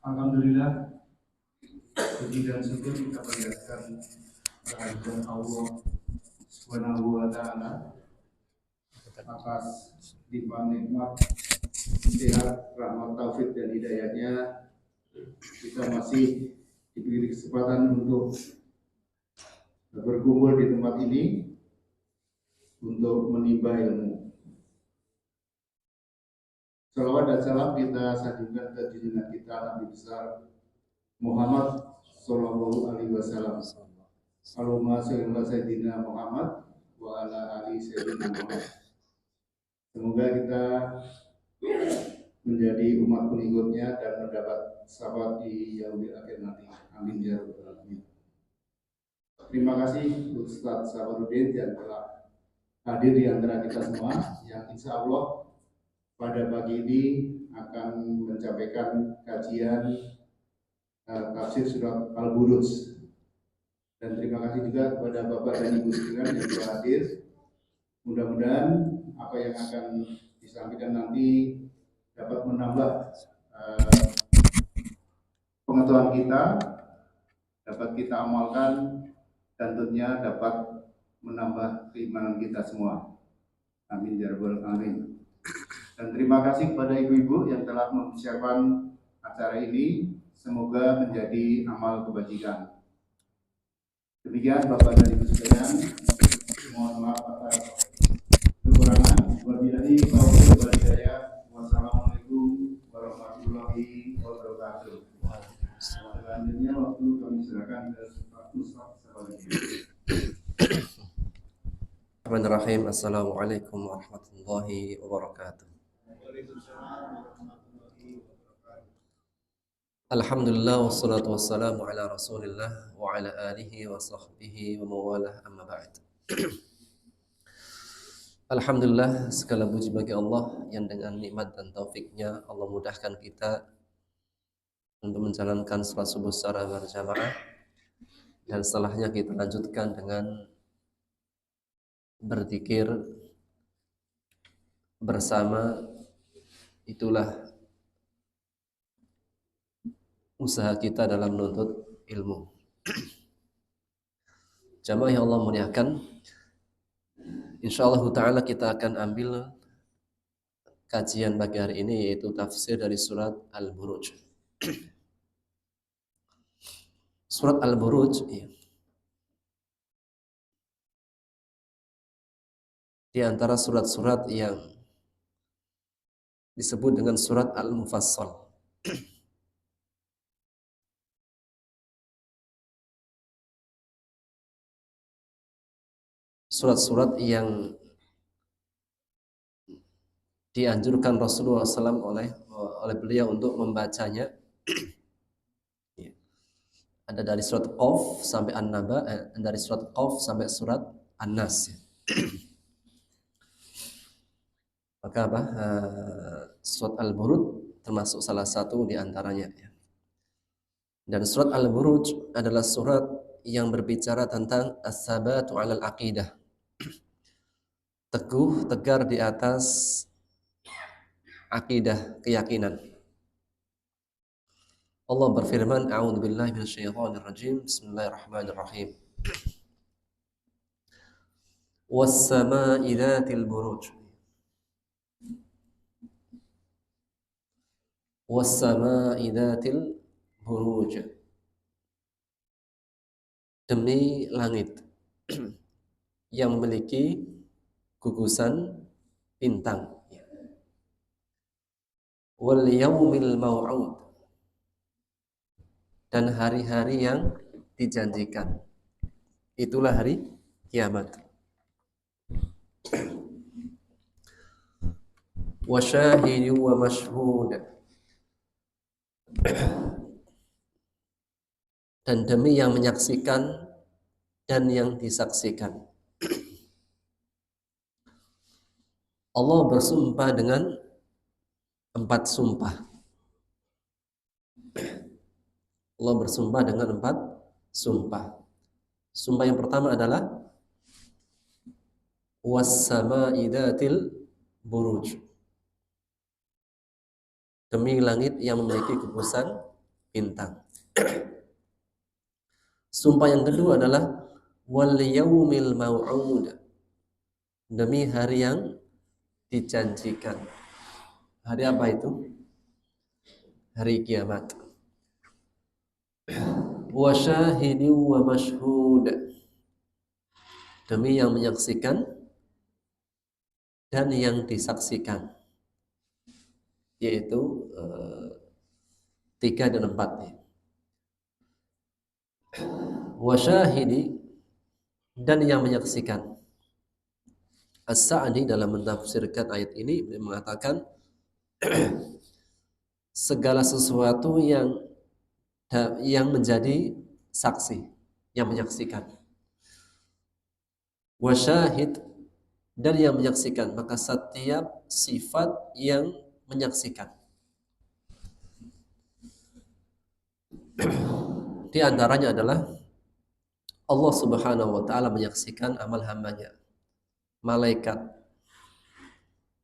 Alhamdulillah, puji dan syukur kita panjatkan kehadiran Allah Subhanahu wa Ta'ala atas limpahan nikmat, sehat, rahmat, taufik dan hidayahnya. Kita masih diberi kesempatan untuk berkumpul di tempat ini untuk menimba ilmu. Salawat dan salam kita sanjungkan ke junjungan kita Nabi besar Muhammad Sallallahu Alaihi Wasallam. Allahumma sholli ala sayyidina Muhammad wa ala ali sayyidina Muhammad. Semoga kita menjadi umat pengikutnya dan mendapat syafaat di yaumil akhir nanti. Amin ya rabbal alamin. Terima kasih Ustaz Safarudin yang telah hadir di antara kita semua, yang insya Allah pada pagi ini akan menyampaikan kajian tafsir surat Al-Buruj. Dan terima kasih juga kepada Bapak dan Ibu sekalian yang telah hadir. Mudah-mudahan apa yang akan disampaikan nanti dapat menambah pengetahuan kita, dapat kita amalkan, dan tentunya dapat menambah keimanan kita semua. Amin ya rabbal alamin. Dan terima kasih kepada ibu-ibu yang telah mempersiapkan acara ini. Semoga menjadi amal kebajikan. Demikian Bapak dan Ibu sekalian, mohon maaf atas kekurangan. Wabillahi taufiq wal hidayah. Wassalamualaikum warahmatullahi wabarakatuh. Selanjutnya waktu kami serahkan ke Ustaz Safarudin. Bismillahirrahmanirrahim. Assalamualaikum warahmatullahi wabarakatuh. Alhamdulillah wassalatu wassalamu ala Rasulillah wa ala alihi wa sahbihi wa mawalah, amma ba'd. Alhamdulillah, segala puji bagi Allah yang dengan nikmat dan taufiknya Allah mudahkan kita untuk menjalankan salat subuh secara berjamaah, dan setelahnya kita lanjutkan dengan berzikir bersama. Itulah usaha kita dalam menuntut ilmu. Jamaah yang Allah muliakan, insyaallah ta'ala kita akan ambil kajian pagi hari ini, yaitu tafsir dari surat Al-Buruj. Surat Al-Buruj di antara surat-surat yang disebut dengan surat Al-Mufassal. Surat-surat yang dianjurkan Rasulullah SAW oleh beliau untuk membacanya. Ada dari surat Qaf sampai An-Naba, dari surat Qaf sampai surat An-Nas. Maka surat Al-Buruj termasuk salah satu di antaranya. Dan surat Al-Buruj adalah surat yang berbicara tentang as-sabatu 'alal aqidah. Teguh, tegar di atas akidah, keyakinan. Allah berfirman, a'udzubillahi minasyaitonir rajim, bismillahirrahmanirrahim. Was-samaa'i dzatil buruj. Was-samaa'i dzatil buruj. Demi langit yang memiliki gugusan bintang. Wal yaumil mau'ud, dan hari-hari yang dijanjikan. Itulah hari kiamat. Wa syahidin wa mashhud, dan demi yang menyaksikan dan yang disaksikan. Allah bersumpah dengan 4 sumpah. Allah bersumpah dengan 4 sumpah. Sumpah yang pertama adalah was-samaa'i dzatil buruj, demi langit yang memiliki gugusan bintang. Sumpah yang kedua adalah wal yaumil mau'ud, demi hari yang dijanjikan. Hari apa itu? Hari kiamat. Wa syahidin wa mashhud, demi yang menyaksikan dan yang disaksikan, yaitu 3 dan 4. Wa syahidi, dan yang menyaksikan. As-Sa'di dalam mentafsirkan ayat ini mengatakan segala sesuatu yang menjadi saksi, yang menyaksikan. Wa syahid, dan yang menyaksikan, maka setiap sifat yang menyaksikan. Di antaranya adalah Allah Subhanahu wa taala menyaksikan amal hambanya, malaikat,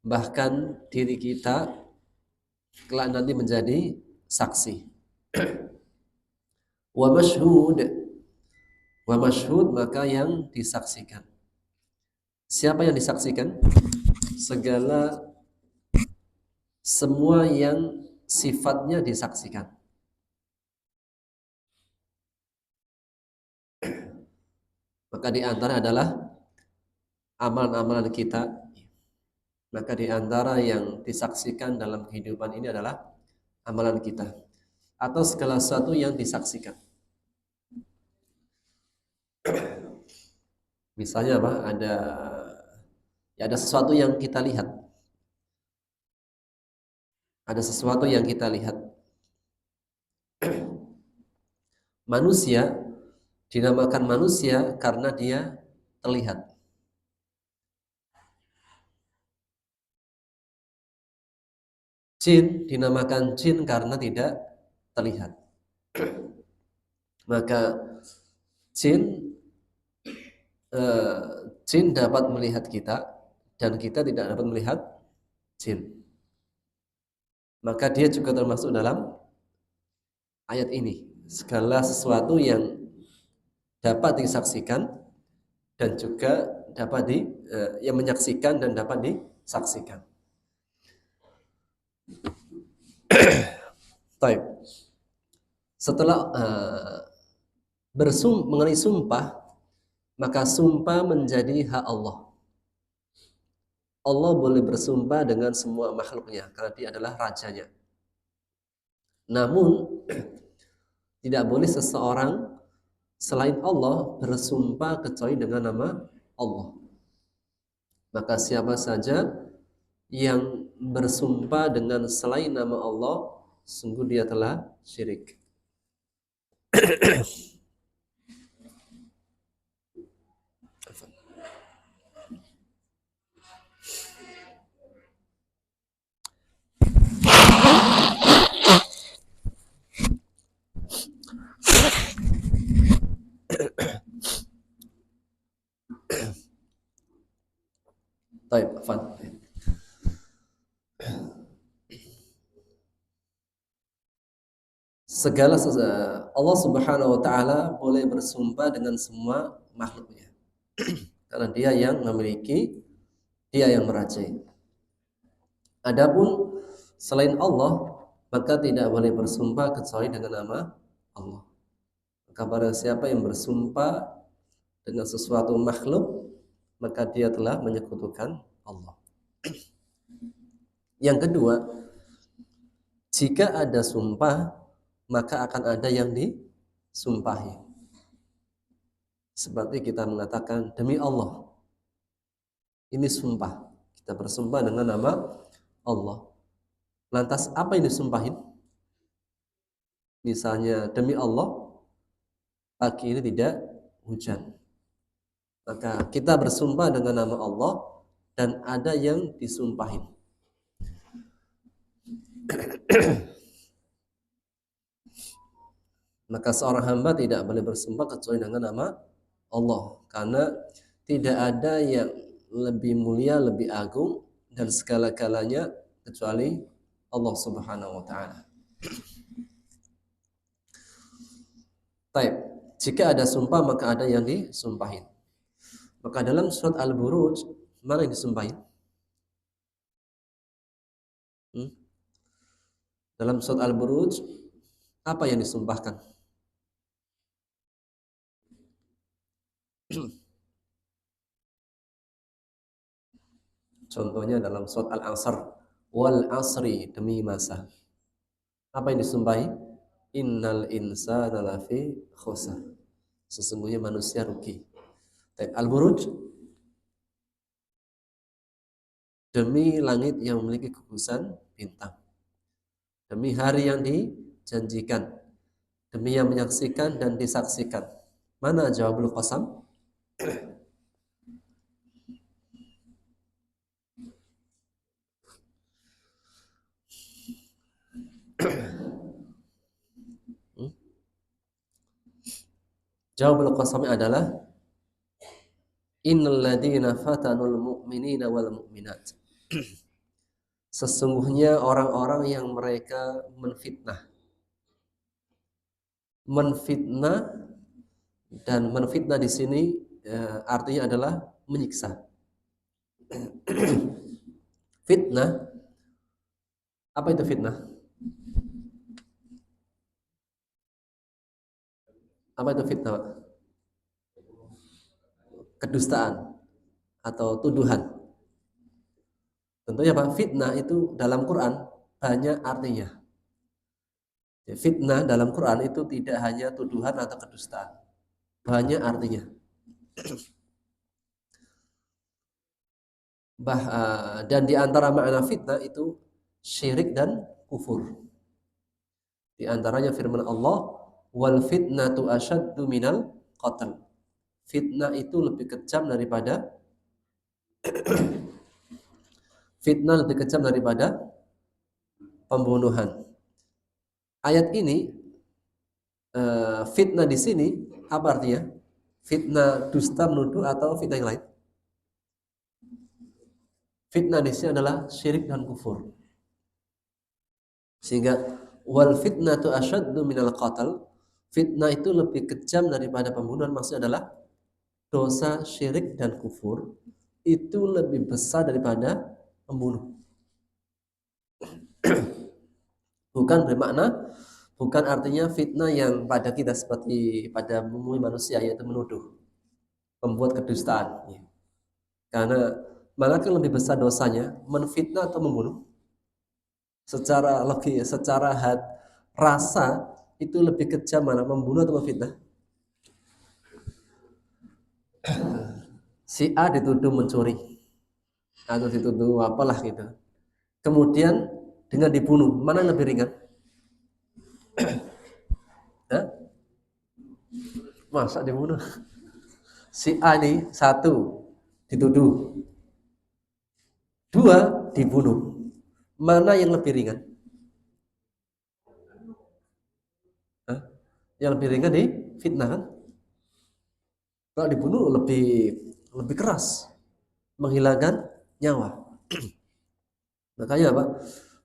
bahkan diri kita kelak nanti menjadi saksi. Wa mashhud, maka yang disaksikan. Siapa yang disaksikan? Semua yang sifatnya disaksikan. Maka di antara adalah amalan-amalan kita. Maka di antara yang disaksikan dalam kehidupan ini adalah amalan kita, atau segala sesuatu yang disaksikan. Misalnya apa? Ada sesuatu yang kita lihat. Ada sesuatu yang kita lihat. Manusia dinamakan manusia karena dia terlihat. Jin dinamakan jin karena tidak terlihat. Maka jin dapat melihat kita dan kita tidak dapat melihat jin. Maka dia juga termasuk dalam ayat ini. Segala sesuatu yang dapat disaksikan dan juga dapat yang menyaksikan dan dapat disaksikan. Baik. Setelah mengenai sumpah, maka sumpah menjadi hak Allah. Allah boleh bersumpah dengan semua makhluknya karena dia adalah rajanya. Namun tidak boleh seseorang selain Allah bersumpah kecuali dengan nama Allah. Maka siapa saja yang bersumpah dengan selain nama Allah, sungguh dia telah syirik. Baik, Afan. Allah Subhanahu wa taala boleh bersumpah dengan semua makhluknya. Karena dia yang memiliki, dia yang merajai. Adapun selain Allah, maka tidak boleh bersumpah kecuali dengan nama Allah. Maka barang siapa yang bersumpah dengan sesuatu makhluk, maka dia telah menyekutukan Allah. Yang kedua, jika ada sumpah, maka akan ada yang disumpahi. Seperti kita mengatakan demi Allah. Ini sumpah. Kita bersumpah dengan nama Allah. Lantas apa yang disumpahin? Misalnya demi Allah, pagi ini tidak hujan. Maka kita bersumpah dengan nama Allah dan ada yang disumpahin. Maka seorang hamba tidak boleh bersumpah kecuali dengan nama Allah, karena tidak ada yang lebih mulia, lebih agung dan segala-galanya kecuali Allah Subhanahu wa taala. Taib. Jika ada sumpah maka ada yang disumpahin. Maka dalam surat Al-Buruj mana yang disumpahin? Dalam surat Al-Buruj apa yang disumpahkan? Contohnya dalam surat Al-Asr, wal asri, demi masa. Apa yang disumpahi? Innal insana lafi khusr. Sesungguhnya manusia rugi. Al-Buruj, demi langit yang memiliki gugusan bintang, demi hari yang dijanjikan, demi yang menyaksikan dan disaksikan. Mana jawabul qasam? Jawabul qasamnya adalah innal ladzina fatanul mu'minina wal mu'minat. Sesungguhnya orang-orang yang mereka menfitnah. Menfitnah, dan menfitnah di sini artinya adalah menyiksa. Fitnah, apa itu fitnah? Apa itu fitnah, Pak? Kedustaan atau tuduhan. Tentunya Pak, fitnah itu dalam Quran banyak artinya. Fitnah dalam Quran itu tidak hanya tuduhan atau kedustaan, banyak artinya. Dan di antara makna fitnah itu syirik dan kufur. Di antaranya firman Allah, wal fitnatu asyaddu minal qatl. Fitnah itu lebih kejam daripada pembunuhan. Ayat ini fitnah di sini apa artinya? Fitnah dusta menuduh atau fitnah yang lain? Fitnah di sini adalah syirik dan kufur. Sehingga wal fitnatu asyaddu minal qatl, fitnah itu lebih kejam daripada pembunuhan. Maksudnya adalah dosa syirik dan kufur itu lebih besar daripada membunuh. Bukan artinya fitnah yang pada kita seperti pada umumnya manusia, yaitu menuduh, membuat kedustaan. Karena manakah lebih besar dosanya, menfitnah atau membunuh? Secara logis, secara rasa itu lebih kejam mana, membunuh atau memfitnah? Si A dituduh mencuri atau dituduh apalah gitu, kemudian dengan dibunuh, mana yang lebih ringan? Masa dibunuh? Si A ini satu dituduh, dua dibunuh, mana yang lebih ringan? Yang lebih ringan di fitnah kan? Kalau dibunuh lebih keras, menghilangkan nyawa. Makanya apa?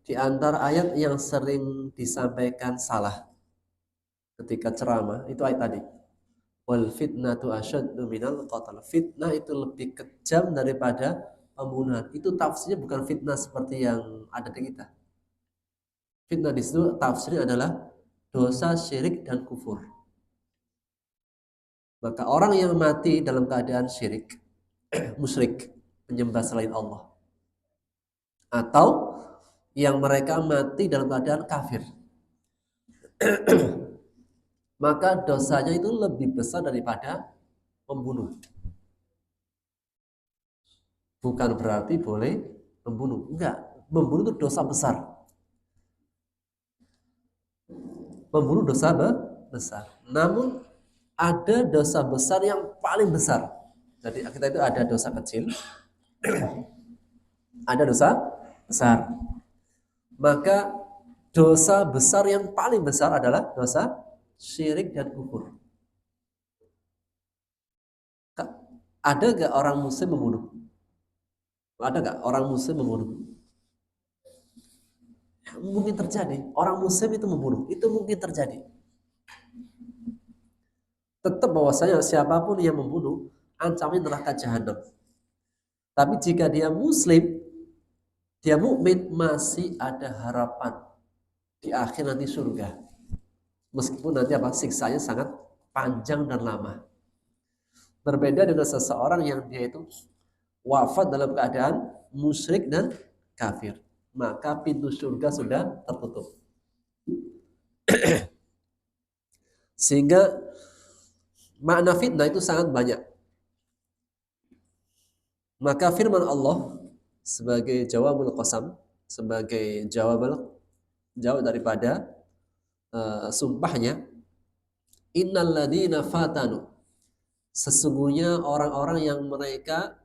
Di antara ayat yang sering disampaikan salah ketika ceramah itu ayat tadi. Wal fitnatu asyaddu minal qatl. Fitnah itu lebih kejam daripada pembunuhan. Itu tafsirnya bukan fitnah seperti yang ada di kita. Fitnah di situ tafsirnya adalah dosa syirik dan kufur. Maka orang yang mati dalam keadaan syirik, musyrik, menyembah selain Allah, atau yang mereka mati dalam keadaan kafir, maka dosanya itu lebih besar daripada membunuh. Bukan berarti boleh membunuh, enggak. Membunuh itu dosa besar. Membunuh dosa besar. Namun ada dosa besar yang paling besar. Jadi kita itu ada dosa kecil, ada dosa besar. Maka dosa besar yang paling besar adalah dosa syirik dan kufur. Ada gak orang muslim membunuh? Ada gak orang muslim membunuh? Mungkin terjadi. Orang muslim itu membunuh, itu mungkin terjadi. tetap bahwasanya siapapun yang membunuh ancaman neraka jahanam. Tapi jika dia muslim, dia mukmin, masih ada harapan di akhir nanti surga. Meskipun nanti siksanya sangat panjang dan lama. Berbeda dengan seseorang yang dia itu wafat dalam keadaan musyrik dan kafir, maka pintu surga sudah tertutup. Sehingga makna fitnah itu sangat banyak. Maka firman Allah sebagai jawabul qasam, sebagai jawab daripada sumpahnya, innal ladina fatanu, sesungguhnya orang-orang yang mereka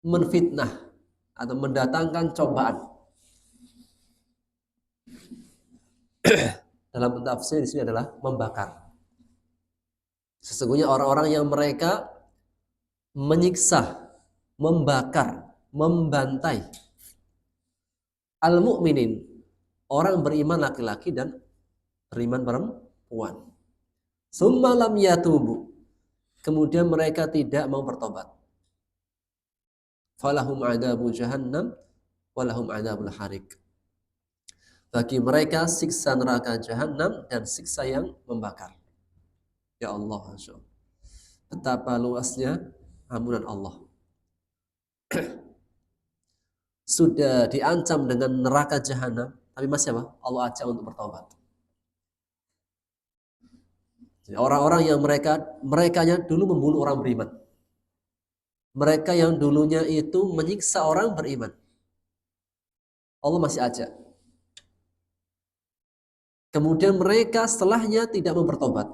menfitnah atau mendatangkan cobaan. Dalam tafsir di sini adalah membakar. Sesungguhnya orang-orang yang mereka menyiksa, membakar, membantai al-mu'minin, orang beriman laki-laki dan beriman perempuan. Summa lam yatubu, kemudian mereka tidak mau bertobat. Falahum adabu jahannam walahum adabul harik. Bagi mereka siksa neraka jahanam dan siksa yang membakar. Ya Allah, Masya Allah. Betapa luasnya ampunan Allah. Sudah diancam dengan neraka jahanam, tapi masih apa? Allah ajak untuk bertobat. Jadi orang-orang yang merekanya dulu membunuh orang beriman. Mereka yang dulunya itu menyiksa orang beriman. Allah masih ajak. Kemudian mereka setelahnya tidak mau bertobat.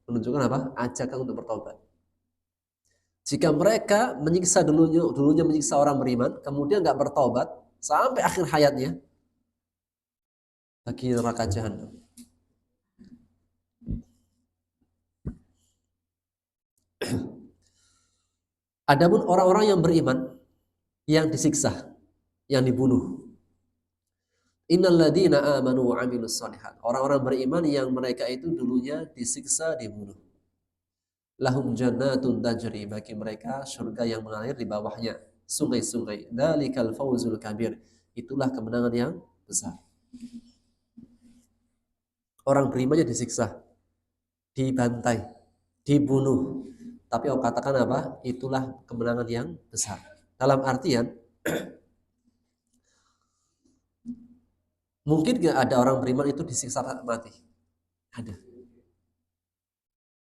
Menunjukkan apa? Ajakan untuk bertobat. Jika mereka menyiksa dulunya menyiksa orang beriman, kemudian nggak bertobat sampai akhir hayatnya, bagi neraka jahanam. Adapun orang-orang yang beriman, yang disiksa, yang dibunuh. Innal ladzina amanu wa 'amilus shalihat. Orang-orang beriman yang mereka itu dulunya disiksa, dibunuh. Lahum jannatun tajri, bagi mereka surga yang mengalir di bawahnya sungai-sungai. Dzalikal fawzul kabir. Itulah kemenangan yang besar. Orang berimannya disiksa, dibantai, dibunuh. Tapi Allah katakan apa? Itulah kemenangan yang besar. Dalam artian, mungkin nggak ada orang beriman itu disiksa mati? Ada.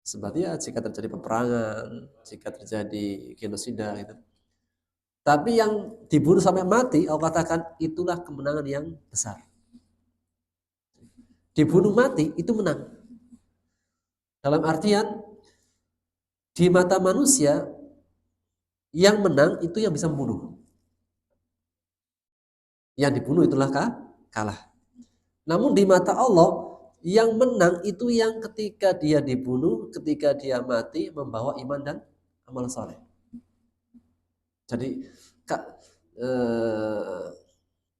Sebabnya jika terjadi peperangan, jika terjadi genosida gitu. Tapi yang dibunuh sampai mati, Allah katakan itulah kemenangan yang besar. Dibunuh mati itu menang. Dalam artian di mata manusia yang menang itu yang bisa membunuh. Yang dibunuh itulah kalah. Namun di mata Allah yang menang itu yang ketika dia dibunuh, ketika dia mati membawa iman dan amal saleh. Jadi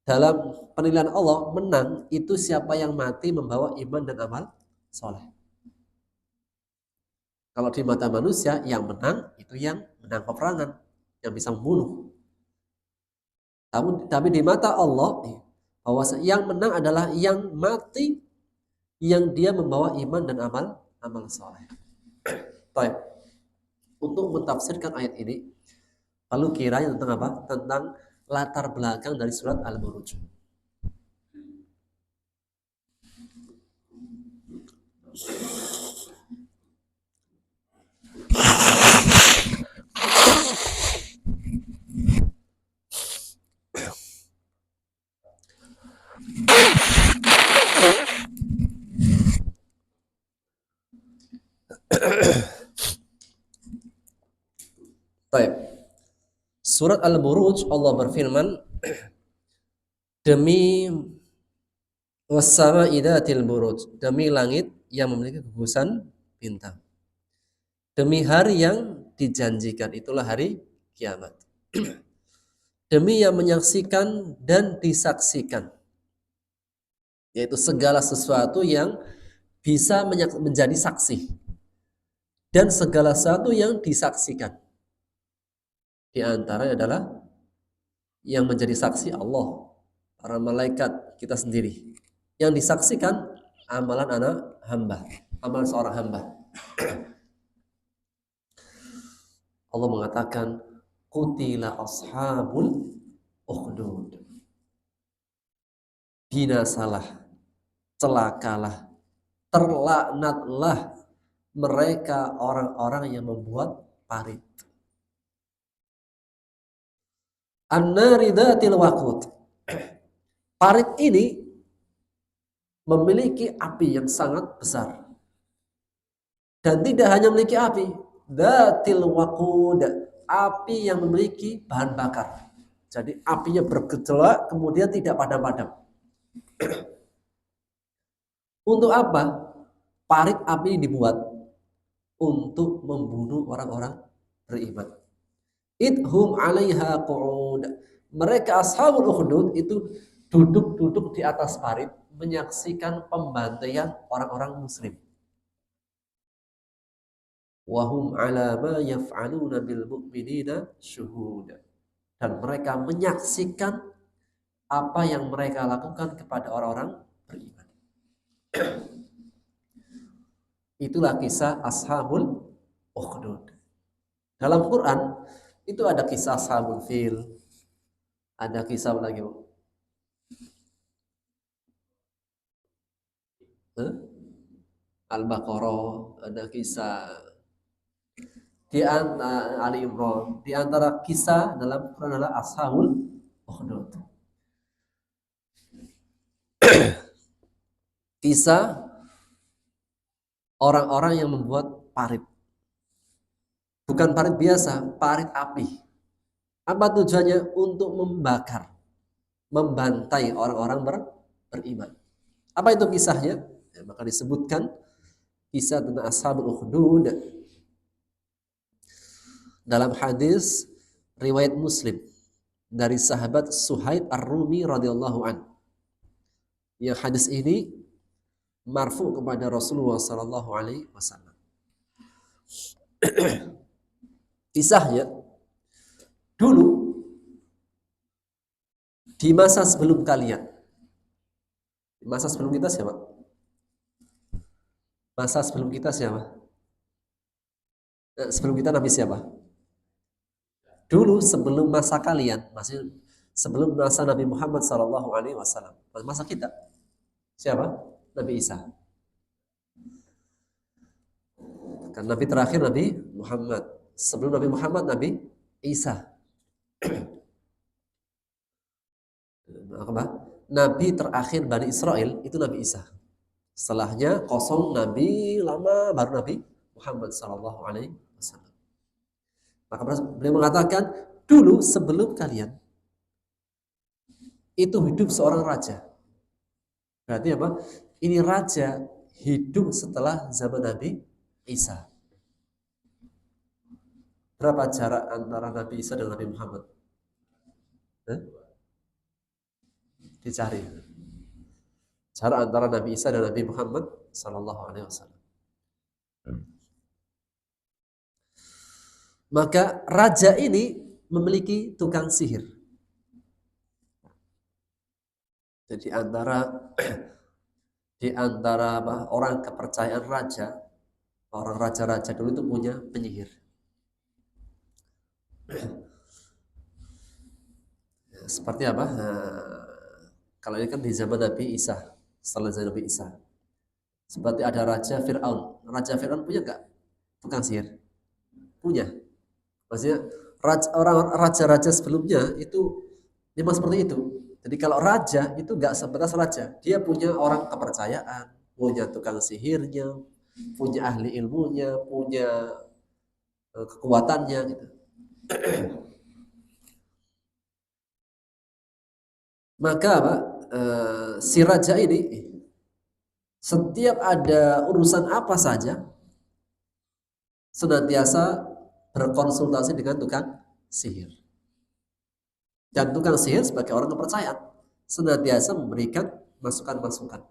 dalam penilaian Allah menang itu siapa yang mati membawa iman dan amal saleh. Kalau di mata manusia yang menang itu yang menang peperangan, yang bisa membunuh. Tapi di mata Allah bahwa yang menang adalah yang mati yang dia membawa iman dan amal saleh. Baik. Untuk mentafsirkan ayat ini, lalu kiranya tentang apa? Tentang latar belakang dari surat Al-Buruj. Baik. Surat Al-Buruj Allah berfirman, demi wassama'i dzatil buruj, demi langit yang memiliki gugusan bintang. Demi hari yang dijanjikan, itulah hari kiamat. Demi yang menyaksikan dan disaksikan. yaitu segala sesuatu yang bisa menjadi saksi dan segala sesuatu yang disaksikan. Di antaranya adalah yang menjadi saksi Allah, para malaikat, kita sendiri. Yang disaksikan amalan anak hamba, amalan seorang hamba. Allah mengatakan qutila ashabul ukhdud. Binasalah, celakalah, terlaknatlah mereka orang-orang yang membuat parit. An-nari dzatil waqud. Parit ini memiliki api yang sangat besar. Dan tidak hanya memiliki api, dzatil waqud, api yang memiliki bahan bakar. Jadi apinya bergejolak kemudian tidak padam-padam. Untuk apa? Parit api dibuat untuk membunuh orang-orang beriman. Idhum 'alaiha qu'ud. Mereka ashabul ukhdud itu duduk-duduk di atas parit menyaksikan pembantaian orang-orang muslim. Wahum 'ala ma yaf'aluna bil mu'minina syuhud. Dan mereka menyaksikan apa yang mereka lakukan kepada orang-orang beriman. Itulah kisah ashabul ukhdud. Dalam Quran itu ada kisah ashabul fil, ada kisah apa lagi? Al-Baqarah, ada kisah di antara Ali Imran. Di antara kisah dalam Quran adalah ashabul ukhdud. Kisah orang-orang yang membuat parit. Bukan parit biasa, parit api. Apa tujuannya? Untuk membakar, membantai orang-orang beriman. Apa itu kisahnya? Ya, maka disebutkan kisah tentang ashabul ukhdud dalam hadis riwayat Muslim dari sahabat Suhaib Ar-Rumi radhiyallahu an. Yang hadis ini marfu kepada Rasulullah sallallahu alaihi wasallam. Kisahnya, dulu di masa sebelum kalian, di masa sebelum kita siapa? Masa sebelum kita siapa? Sebelum kita Nabi siapa? Dulu sebelum masa kalian, masih sebelum masa Nabi Muhammad sallallahu alaihi wasallam. Masa kita siapa? Nabi Isa. Kan Nabi terakhir Nabi Muhammad. Sebelum Nabi Muhammad Nabi Isa. Nabi terakhir Bani Israel itu Nabi Isa. Setelahnya kosong Nabi lama baru Nabi Muhammad sallallahu alaihi wasallam. Maka beliau mengatakan dulu sebelum kalian itu hidup seorang raja. Berarti apa? Ini raja hidup setelah zaman Nabi Isa. Berapa jarak antara Nabi Isa dan Nabi Muhammad? Dicari. Jarak antara Nabi Isa dan Nabi Muhammad sallallahu alaihi wasallam. Maka raja ini memiliki tukang sihir. Jadi di antara orang kepercayaan raja, orang raja-raja dulu itu punya penyihir. Seperti apa? Kalau ini kan di zaman Nabi Isa, setelah zaman Nabi Isa. Seperti ada Raja Fir'aun. Raja Fir'aun punya nggak tukang sihir? Punya. Maksudnya raja-raja sebelumnya itu memang seperti itu. Jadi kalau raja itu nggak sebatas raja, dia punya orang kepercayaan, punya tukang sihirnya, punya ahli ilmunya, punya kekuatannya gitu. Maka Pak, si raja ini setiap ada urusan apa saja senantiasa berkonsultasi dengan tukang sihir. Dan tukang sihir sebagai orang kepercayaan senantiasa memberikan masukan-masukan.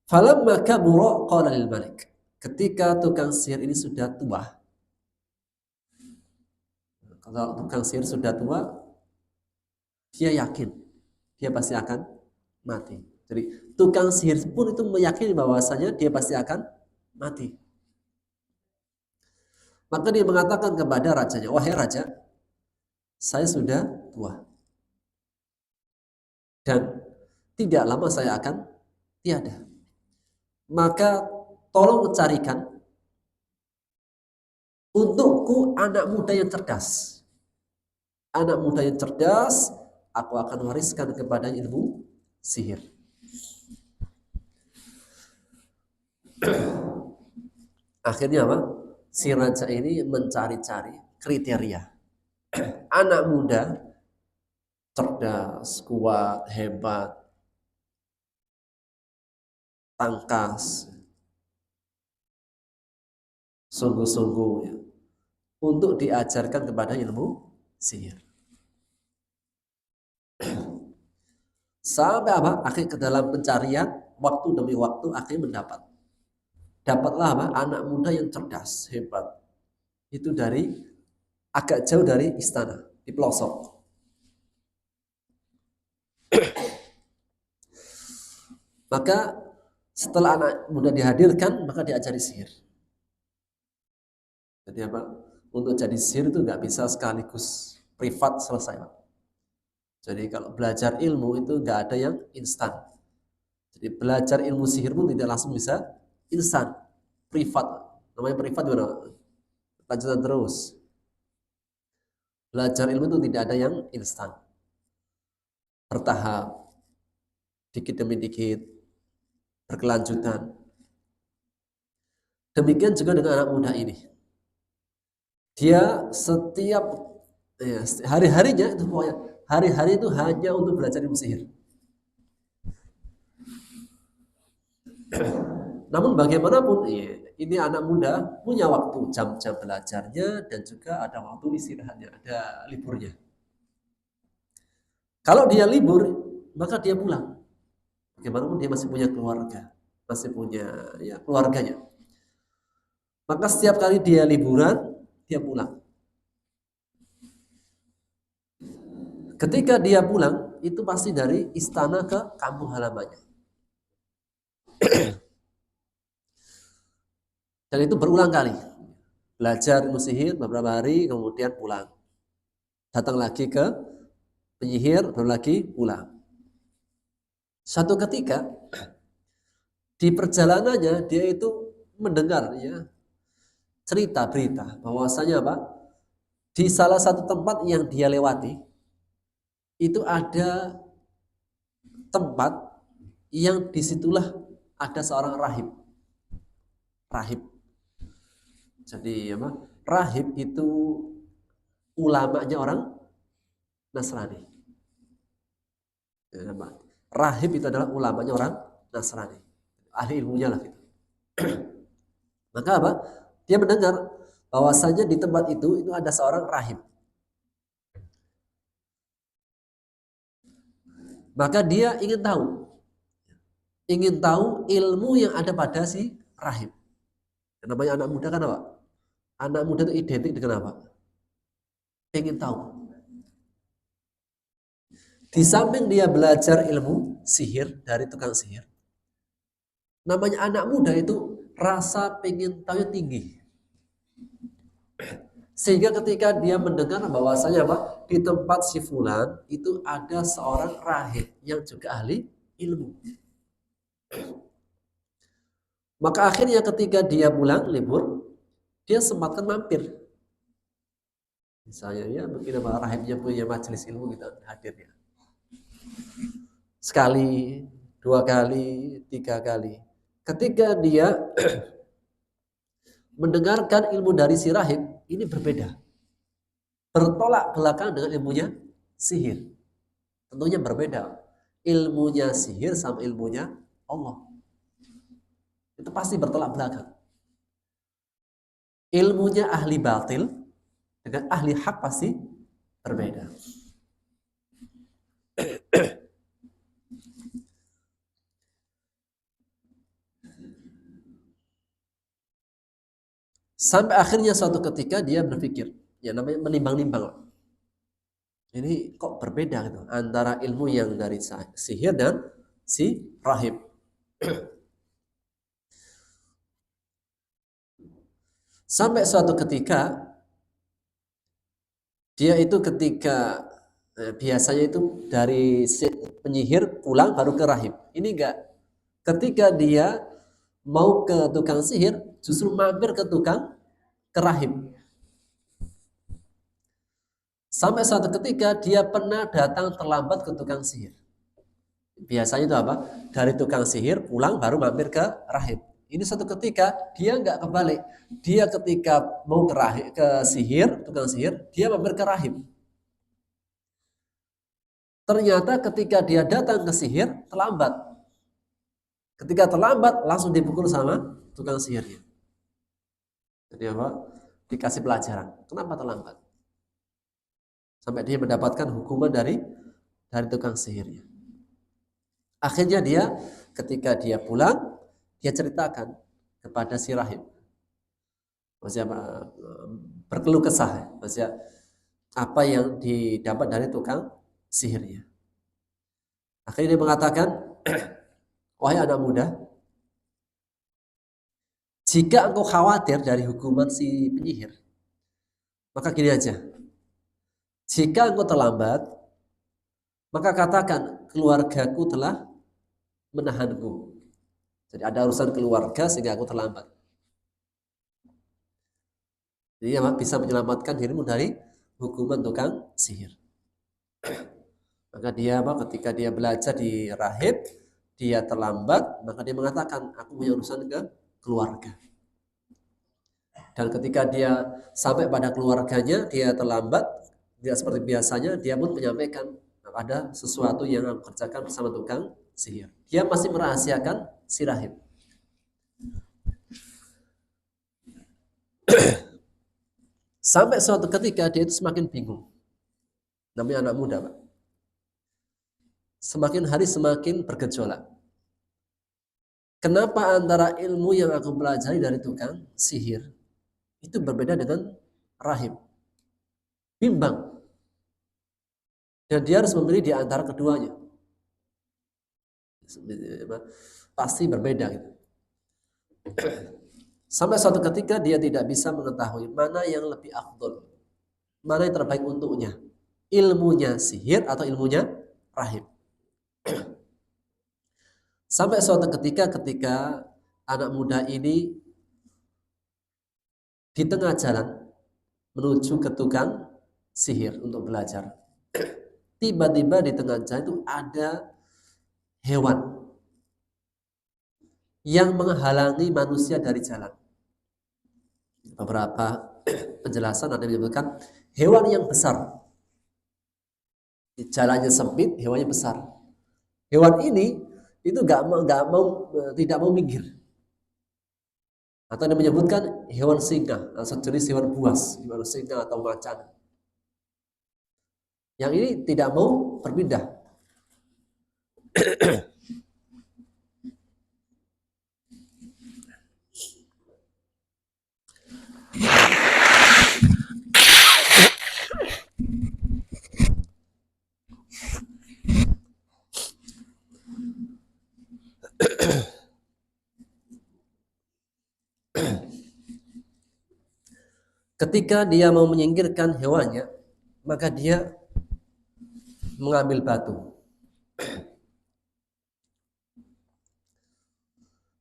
Falamma kabura qala lil malik. Ketika tukang sihir ini sudah tua. Kalau tukang sihir sudah tua, dia yakin dia pasti akan mati. Jadi tukang sihir pun itu meyakini bahwasanya dia pasti akan mati. Maka dia mengatakan kepada rajanya, wahai raja, saya sudah tua. Dan tidak lama saya akan tiada. Maka tolong carikan untukku anak muda yang cerdas. Anak muda yang cerdas, aku akan wariskan kepada ilmu sihir. Akhirnya apa? Si raja ini mencari-cari kriteria anak muda cerdas, kuat, hebat, tangkas, sungguh-sungguh ya, untuk diajarkan kepada ilmu sihir. Sampai apa? Akhir ke dalam pencarian, waktu demi waktu akhirnya mendapat. Dapatlah apa? Anak muda yang cerdas, hebat. Itu dari agak jauh dari istana, di pelosok. Maka setelah anak muda dihadirkan, maka diajari sihir. Jadi apa? Untuk jadi sihir itu nggak bisa sekaligus privat selesai, Pak. Jadi kalau belajar ilmu itu nggak ada yang instan. Jadi belajar ilmu sihir pun tidak langsung bisa instan, privat. Namanya privat gimana? Lanjutan terus. Belajar ilmu itu tidak ada yang instan, bertahap, dikit demi dikit, berkelanjutan. Demikian juga dengan anak muda ini. Dia setiap hari-harinya itu pokoknya hari-hari itu hanya untuk belajar ilmu sihir. Namun bagaimanapun ini anak muda punya waktu jam-jam belajarnya dan juga ada waktu istirahatnya, ada liburnya. Kalau dia libur, maka dia pulang. Bagaimanapun dia masih punya keluarga, masih punya keluarganya. Maka setiap kali dia liburan, dia pulang. Ketika dia pulang, itu pasti dari istana ke kampung halamannya. Dan itu berulang kali. Belajar ilmu sihir beberapa hari, kemudian pulang. Datang lagi ke penyihir, baru lagi pulang. Suatu ketika, di perjalanannya, dia itu mendengar cerita berita bahwasanya apa? Di salah satu tempat yang dia lewati, itu ada tempat yang disitulah ada seorang rahib. Rahib. Jadi apa? Rahib itu ulamanya orang Nasrani. Rahib itu adalah ulamanya orang Nasrani. Ahli ilmunya lah gitu. Maka apa? Dia mendengar bahwasanya di tempat itu ada seorang rahib. Maka dia ingin tahu ilmu yang ada pada si rahib. Yang namanya anak muda kan apa? Anak muda itu identik dengan apa? Ingin tahu. Di samping dia belajar ilmu sihir dari tukang sihir, namanya anak muda itu rasa pengen tahu tinggi. Sehingga ketika dia mendengar bahwasanya apa? Di tempat si fulan itu ada seorang rahib yang juga ahli ilmu. Maka akhirnya ketika dia pulang libur, dia sempatkan mampir. Misalnya mungkin apa rahibnya punya majelis ilmu gitu hadirnya. Sekali, 2 kali, 3 kali. Ketika dia mendengarkan ilmu dari si rahib, ini berbeda. Bertolak belakang dengan ilmunya sihir. Tentunya berbeda. Ilmunya sihir sama ilmunya Allah. Itu pasti bertolak belakang. Ilmunya ahli batil dengan ahli hak pasti berbeda. Sampai akhirnya suatu ketika dia berpikir, ya namanya menimbang-nimbang. Ini kok berbeda gitu antara ilmu yang dari sihir dan si rahib. Sampai suatu ketika dia itu ketika biasanya itu dari penyihir pulang baru ke rahib. Ini enggak. Ketika dia mau ke tukang sihir, justru mampir ke rahib. Sampai suatu ketika dia pernah datang terlambat ke tukang sihir. Biasanya itu apa? Dari tukang sihir pulang baru mampir ke rahib. Ini suatu ketika dia nggak kebalik. Dia ketika mau ke rahib, ke sihir, tukang sihir, dia mampir ke rahib. Ternyata ketika dia datang ke sihir terlambat. Ketika terlambat langsung dipukul sama tukang sihirnya. Jadi apa? Dikasih pelajaran. Kenapa terlambat? Sampai dia mendapatkan hukuman dari tukang sihirnya. Akhirnya dia ketika dia pulang, dia ceritakan kepada si rahib. Maksudnya berkeluh kesah, maksudnya apa yang didapat dari tukang sihirnya. Akhirnya dia mengatakan, wahai anak muda, jika engkau khawatir dari hukuman si penyihir, maka gini aja. Jika engkau terlambat, maka katakan keluargaku telah menahanku. Jadi ada urusan keluarga sehingga aku terlambat. Jadi bisa menyelamatkan dirimu dari hukuman tukang sihir. Maka dia ketika dia belajar di rahib, dia terlambat, maka dia mengatakan aku punya urusan ke keluarga. Dan ketika dia sampai pada keluarganya, dia terlambat, tidak seperti biasanya, dia pun menyampaikan ada sesuatu yang aku kerjakan bersama tukang sihir. Dia masih merahasiakan si rahib. Sampai suatu ketika dia itu semakin bingung. Namanya anak muda, Pak. Semakin hari semakin bergejolak. Kenapa antara ilmu yang aku pelajari dari tukang sihir itu berbeda dengan rahib? Bimbang. Dan dia harus memilih di antara keduanya. Pasti berbeda gitu. Sampai suatu ketika dia tidak bisa mengetahui mana yang lebih afdol, mana yang terbaik untuknya, ilmunya sihir atau ilmunya rahib. Sampai suatu ketika anak muda ini di tengah jalan menuju ke tukang sihir untuk belajar. Tiba-tiba di tengah jalan itu ada hewan yang menghalangi manusia dari jalan. Beberapa penjelasan ada yang menyebutkan hewan yang besar. Jalannya sempit, hewannya besar. Hewan ini itu tidak mau minggir. Atau yang menyebutkan hewan singa, sejenis hewan buas, hewan singa atau macan. Yang ini tidak mau berpindah. Ketika dia mau menyingkirkan hewannya, maka dia mengambil batu.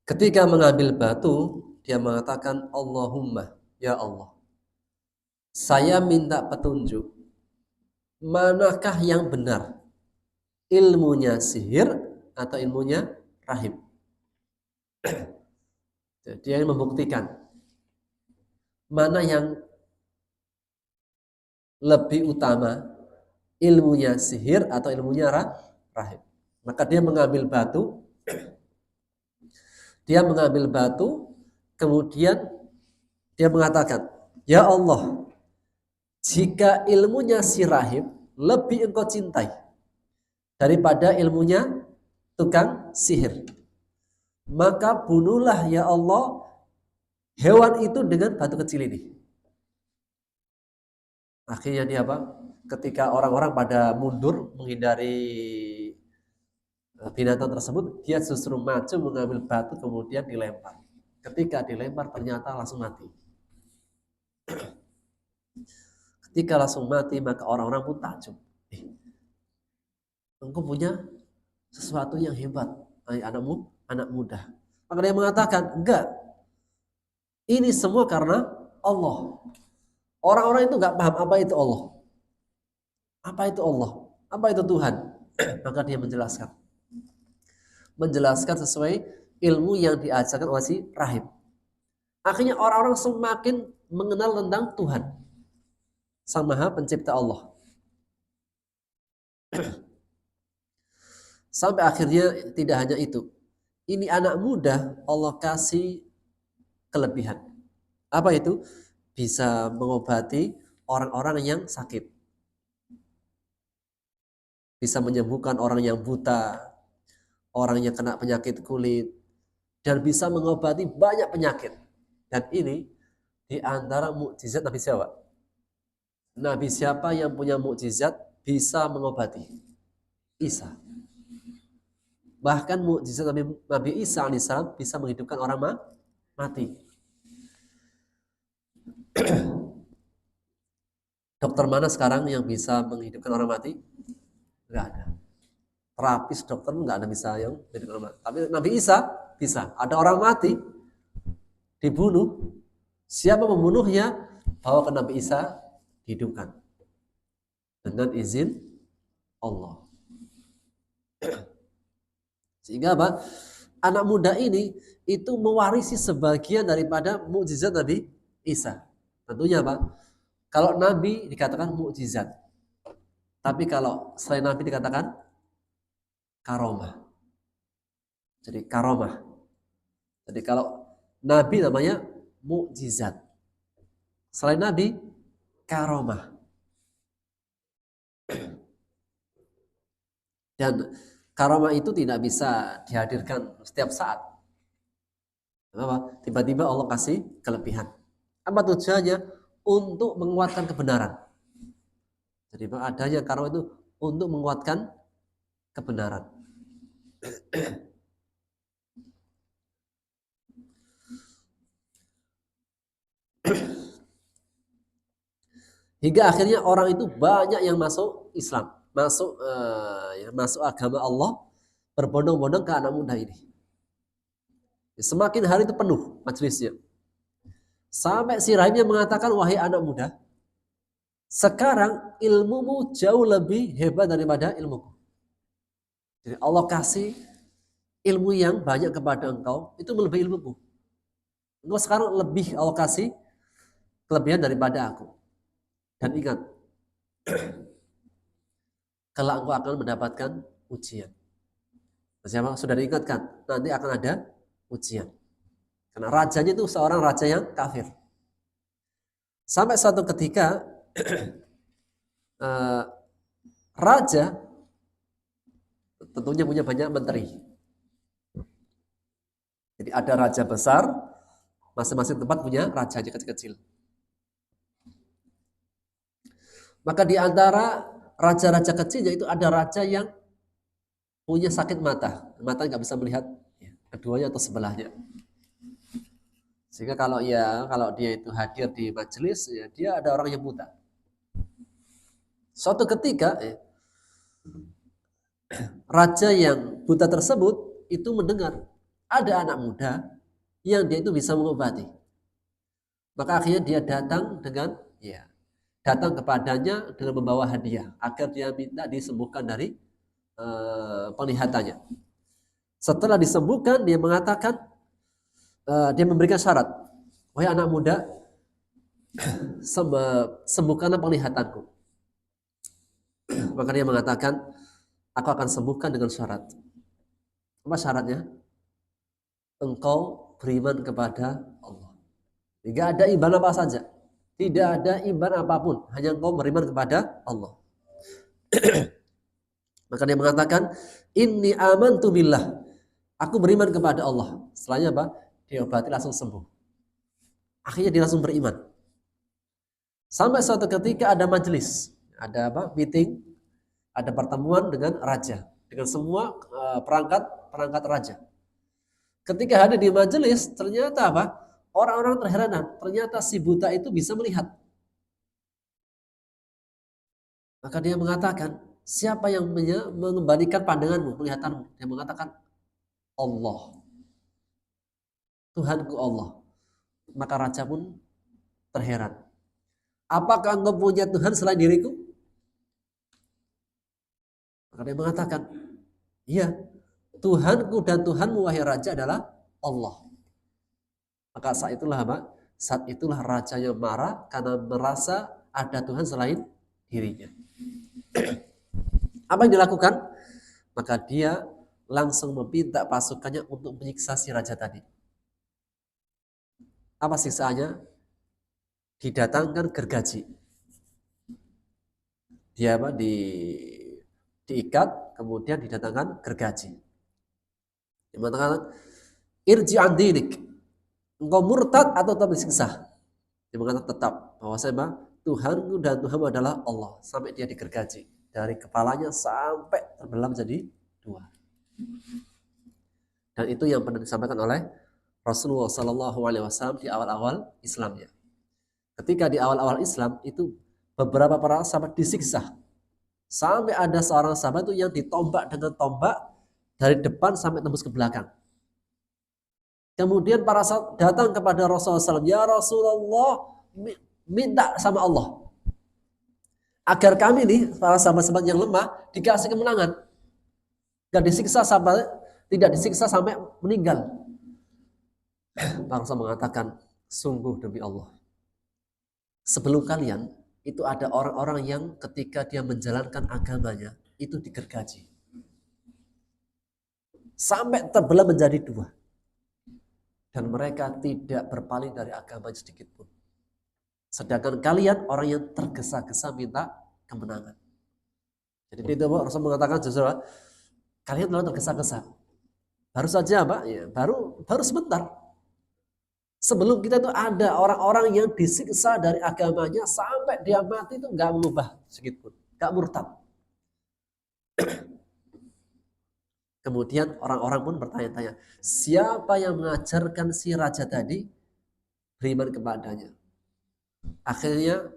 Ketika mengambil batu, dia mengatakan, Allahumma, ya Allah, saya minta petunjuk. Manakah yang benar? Ilmunya sihir atau ilmunya rahib? Dia membuktikan mana yang lebih utama, ilmunya sihir atau ilmunya rahib. Maka dia mengambil batu. Kemudian dia mengatakan, ya Allah, jika ilmunya si rahib lebih engkau cintai daripada ilmunya tukang sihir, maka bunuhlah ya Allah hewan itu dengan batu kecil ini. Akhirnya dia apa? Ketika orang-orang pada mundur menghindari binatang tersebut, dia justru maju mengambil batu kemudian dilempar. Ketika dilempar ternyata langsung mati. Ketika langsung mati maka orang-orang pun takjub. Engkau punya sesuatu yang hebat, anak muda. Maka dia mengatakan, enggak. Ini semua karena Allah. Orang-orang itu enggak paham apa itu Allah. Apa itu Allah? Apa itu Tuhan? Maka dia menjelaskan sesuai ilmu yang diajarkan oleh si rahib. Akhirnya orang-orang semakin mengenal tentang Tuhan, Sang Maha Pencipta Allah. Sampai akhirnya tidak hanya itu. Ini anak muda Allah kasih kelebihan. Apa itu? Bisa mengobati orang-orang yang sakit. Bisa menyembuhkan orang yang buta, orang yang kena penyakit kulit, dan bisa mengobati banyak penyakit. Dan ini di antara mukjizat Nabi siapa? Nabi siapa yang punya mukjizat bisa mengobati? Isa. Bahkan mukjizat Nabi Isa alaihissalam bisa menghidupkan orang mati. Dokter mana sekarang yang bisa menghidupkan orang mati? Enggak ada. Terapis dokter enggak ada bisa yang menghidupkan orang mati. Tapi Nabi Isa bisa. Ada orang mati dibunuh. Siapa membunuhnya? Bawa ke Nabi Isa dihidupkan dengan izin Allah. Sehingga apa? Anak muda ini itu mewarisi sebagian daripada mukjizat Nabi Isa. Tentunya apa? Kalau Nabi dikatakan mukjizat. Tapi kalau selain Nabi dikatakan karomah. Jadi karomah. Jadi kalau Nabi namanya mukjizat. Selain Nabi karomah. Dan karomah itu tidak bisa dihadirkan setiap saat. Kenapa? Tiba-tiba Allah kasih kelebihan. Apa tujuannya? Untuk menguatkan kebenaran. Jadi adanya karomah itu untuk menguatkan kebenaran. Hingga akhirnya orang itu banyak yang masuk Islam, masuk agama Allah, berbondong-bondong ke anak muda ini. Semakin hari itu penuh majelisnya. Sampai si rahibnya mengatakan, wahai anak muda, sekarang ilmumu jauh lebih hebat daripada ilmuku. Jadi Allah kasih ilmu yang banyak kepada engkau, itu melebihi ilmuku. Engkau sekarang lebih Allah kasih kelebihan daripada aku. Dan ingat, kalau engkau akan mendapatkan ujian. Siapa? Sudah diingatkan, nanti akan ada ujian. Karena rajanya itu seorang raja yang kafir. Sampai suatu ketika, raja tentunya punya banyak menteri. Jadi ada raja besar, masing-masing tempat punya rajanya kecil-kecil. Maka di antara raja-raja kecilnya itu ada raja yang punya sakit mata nggak bisa melihat keduanya atau sebelahnya. Sehingga kalau dia itu hadir di majelis, ya, dia ada orang yang buta. Suatu ketika raja yang buta tersebut itu mendengar ada anak muda yang dia itu bisa mengobati. Maka akhirnya dia datang kepadanya dengan membawa hadiah agar dia minta disembuhkan dari penglihatannya. Setelah disembuhkan, dia mengatakan, dia memberikan syarat, wahai anak muda, sembuhkanlah penglihatanku. Maka dia mengatakan, aku akan sembuhkan dengan syarat. Apa syaratnya? Engkau beriman kepada Allah. Tidak ada imban apa saja. Tidak ada imban apapun. Hanya engkau beriman kepada Allah. Maka dia mengatakan, inni amantu billah. Aku beriman kepada Allah. Setelahnya apa? Diobati langsung sembuh. Akhirnya dia langsung beriman. Sampai suatu ketika ada majelis, ada meeting, ada pertemuan dengan raja, dengan semua perangkat raja. Ketika hadir di majelis, ternyata orang-orang terheran, ternyata si buta itu bisa melihat. Maka dia mengatakan, siapa yang mengembalikan pandanganmu, penglihatanmu? Dia mengatakan, Allah. Tuhanku Allah. Maka raja pun terheran. Apakah engkau punya Tuhan selain diriku? Maka dia mengatakan, iya, Tuhanku dan Tuhanmu wahai raja adalah Allah. Maka saat itulah rajanya marah karena merasa ada Tuhan selain dirinya. Apa yang dilakukan? Maka dia langsung meminta pasukannya untuk menyiksa si raja tadi. Apa siksaannya? Didatangkan gergaji. Dia diikat, kemudian didatangkan gergaji. Dia mengatakan, irji an dinik. Engkau murtad atau tetap disiksa? Dia mengatakan tetap. Bahwa Tuhanku dan Tuhanmu adalah Allah. Sampai dia digergaji. Dari kepalanya sampai terbelah menjadi dua. Dan itu yang pernah disampaikan oleh Rasulullah SAW di awal-awal Islamnya. Ketika di awal-awal Islam itu beberapa para sahabat disiksa. Sampai ada seorang sahabat itu yang ditombak dengan tombak dari depan sampai tembus ke belakang. Kemudian para sahabat datang kepada Rasulullah SAW. Ya Rasulullah, minta sama Allah. Agar kami nih, para sahabat-sahabat yang lemah, dikasih kemenangan. Tidak disiksa sampai meninggal. Rasul mengatakan, sungguh demi Allah. Sebelum kalian, itu ada orang-orang yang ketika dia menjalankan agamanya, itu digergaji. Sampai terbelah menjadi dua. Dan mereka tidak berpaling dari agama sedikit pun. Sedangkan kalian orang yang tergesa-gesa minta kemenangan. Jadi itu Rasul mengatakan justru kalian terlalu tergesa-gesa. Baru saja ya, baru sebentar. Sebelum kita itu ada orang-orang yang disiksa dari agamanya sampai dia mati itu nggak mengubah sedikit pun, nggak murtad. Kemudian orang-orang pun bertanya-tanya, siapa yang mengajarkan si raja tadi beriman kepadanya? Akhirnya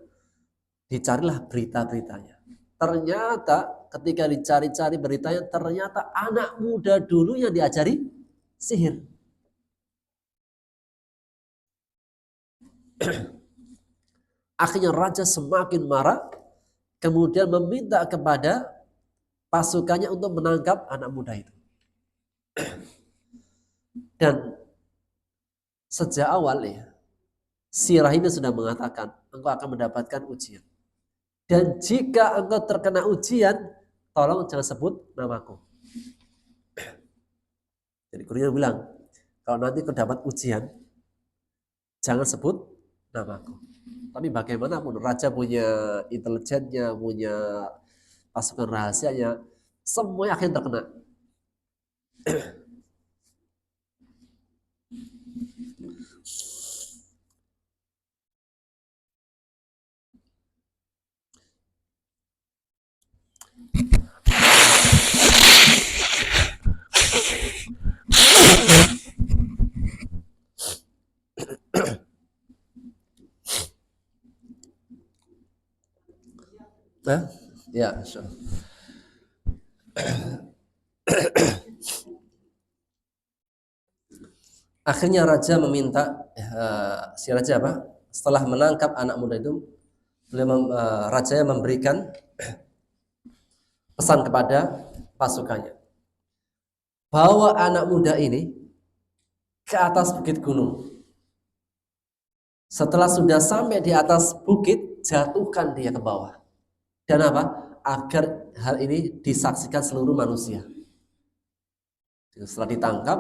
dicarilah berita-beritanya. Ternyata ketika dicari-cari beritanya, ternyata anak muda dulu yang diajari sihir. Akhirnya raja semakin marah, kemudian meminta kepada pasukannya untuk menangkap anak muda itu. Dan sejak awal ya, si rahibnya sudah mengatakan, engkau akan mendapatkan ujian. Dan jika engkau terkena ujian, tolong jangan sebut namaku. Jadi gurunya bilang, kalau nanti kau dapat ujian, jangan sebut namaku. Tapi bagaimanapun raja punya intelijennya, punya pasukan rahasianya, semuanya akhirnya terkena. Ya, akhirnya raja meminta si raja setelah menangkap anak muda itu, rajanya memberikan pesan kepada pasukannya, bawa anak muda ini ke atas bukit gunung. Setelah sudah sampai di atas bukit, jatuhkan dia ke bawah. Dan agar hal ini disaksikan seluruh manusia. Setelah ditangkap,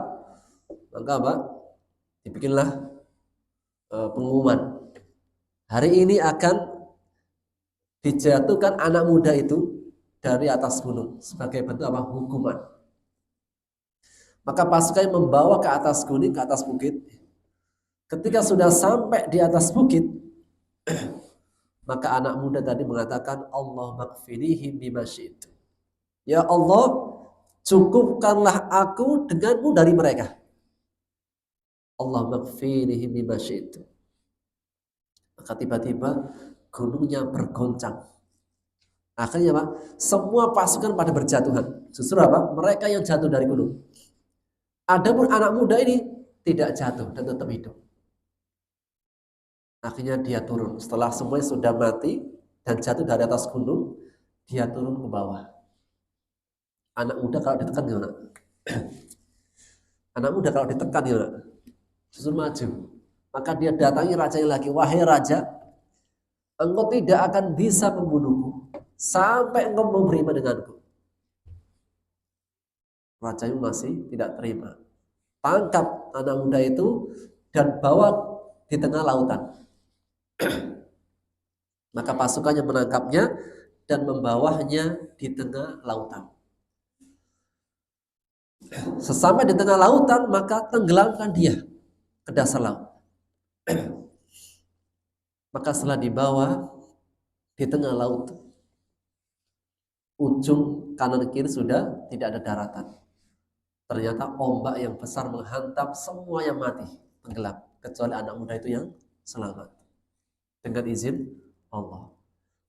maka dibikinlah pengumuman. Hari ini akan dijatuhkan anak muda itu dari atas gunung sebagai bentuk hukuman. Maka pasukan membawa ke atas gunung, ke atas bukit. Ketika sudah sampai di atas bukit, maka anak muda tadi mengatakan, Allah makfirihim bima syi'tu. Ya Allah, cukupkanlah aku denganmu dari mereka. Allah makfirihim bima syi'tu. Maka tiba-tiba gunungnya bergoncang. Akhirnya Pak, semua pasukan pada berjatuhan. Justru apa? Mereka yang jatuh dari gunung. Adapun anak muda ini tidak jatuh dan tetap hidup. Akhirnya dia turun. Setelah semuanya sudah mati dan jatuh dari atas gunung, dia turun ke bawah. Anak muda kalau ditekan gimana? Anak muda kalau ditekan gimana? Justru maju. Maka dia datangi rajanya lagi. Wahai raja, engkau tidak akan bisa membunuhku sampai engkau mau beriman denganku. Rajanya masih tidak terima. Tangkap anak muda itu dan bawa di tengah lautan. Maka pasukannya menangkapnya dan membawanya di tengah lautan. Sesampai di tengah lautan, maka tenggelamkan dia ke dasar laut. Maka setelah dibawa di tengah laut, ujung kanan kiri sudah tidak ada daratan. Ternyata ombak yang besar menghantam semua yang mati, tenggelam, kecuali anak muda itu yang selamat dengan izin Allah.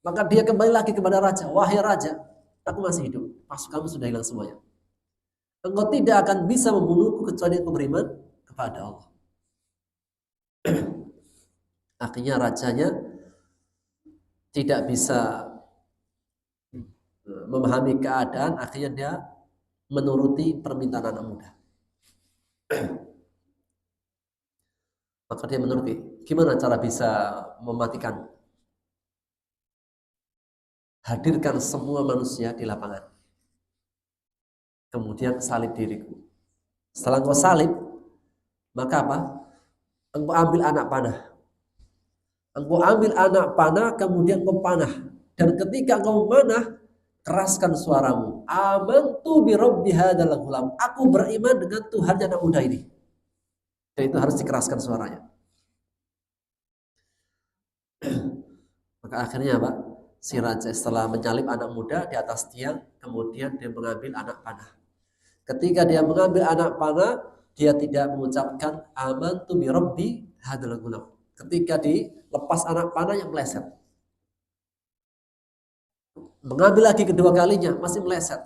Maka dia kembali lagi kepada raja. Wahai raja, aku masih hidup, pasukanmu sudah hilang semuanya. Engkau tidak akan bisa membunuhku kecuali engkau beriman kepada Allah. Akhirnya rajanya tidak bisa memahami keadaan, akhirnya dia menuruti permintaan anak muda. Maka dia menuruti. Gimana cara bisa mematikan? Hadirkan semua manusia di lapangan. Kemudian salib diriku. Setelah engkau salib, maka apa? Engkau ambil anak panah. Engkau ambil anak panah, kemudian engkau panah. Dan ketika engkau memanah, keraskan suaramu. Amantu bi rabbi hadzal ghulam. Aku beriman dengan Tuhannya anak muda ini. Dan itu harus dikeraskan suaranya. Maka akhirnya Pak, si raja setelah menyalib anak muda di atas tiang, kemudian dia mengambil anak panah. Ketika dia mengambil anak panah, dia tidak mengucapkan amantu bi rabbi hadzal ghulam. Ketika dilepas anak panah yang meleset. Mengambil lagi kedua kalinya, masih meleset.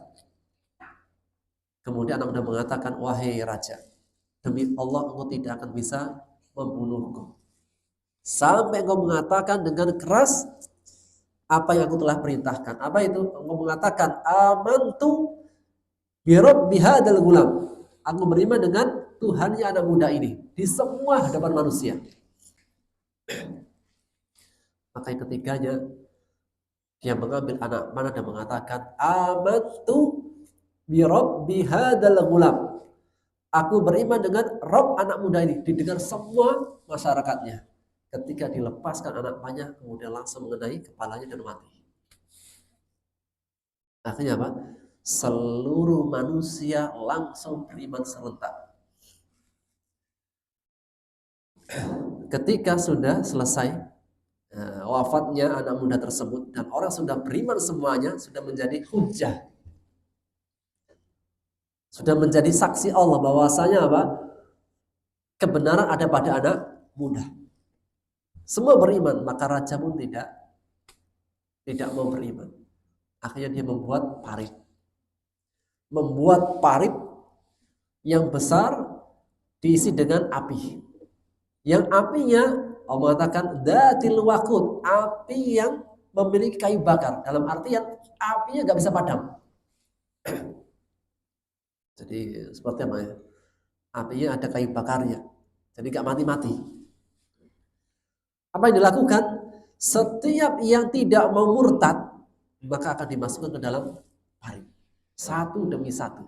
Kemudian anak muda mengatakan, wahai raja, demi Allah engkau tidak akan bisa membunuhku. Sampai engkau mengatakan dengan keras apa yang aku telah perintahkan. Apa itu? Engkau mengatakan, amantu bi rabbi hadzal ghulam. Aku beriman dengan Tuhannya anak muda ini di semua hadapan manusia. Maka yang ketiganya, dia mengambil anak panah dan mengatakan, amantu bi rabbi hadzal ghulam. Aku beriman dengan Rob anak muda ini. Didengar semua masyarakatnya. Ketika dilepaskan anak panah, kemudian langsung mengenai kepalanya dan mati. Akhirnya apa? Seluruh manusia langsung beriman serentak. Ketika sudah selesai wafatnya anak muda tersebut dan orang sudah beriman semuanya, sudah menjadi hujah, sudah menjadi saksi Allah bahwasanya apa? Kebenaran ada pada anak muda. Semua beriman, maka raja pun tidak mau beriman. Akhirnya dia membuat parit. Membuat parit yang besar diisi dengan api. Yang apinya Allah mengatakan dzatil waqud, api yang memiliki kayu bakar. Dalam artian apinya nggak bisa padam. Jadi seperti apa ya? Apinya ada kayu bakarnya. Jadi nggak mati-mati. Apa yang dilakukan? Setiap yang tidak mau murtad, maka akan dimasukkan ke dalam parit. Satu demi satu.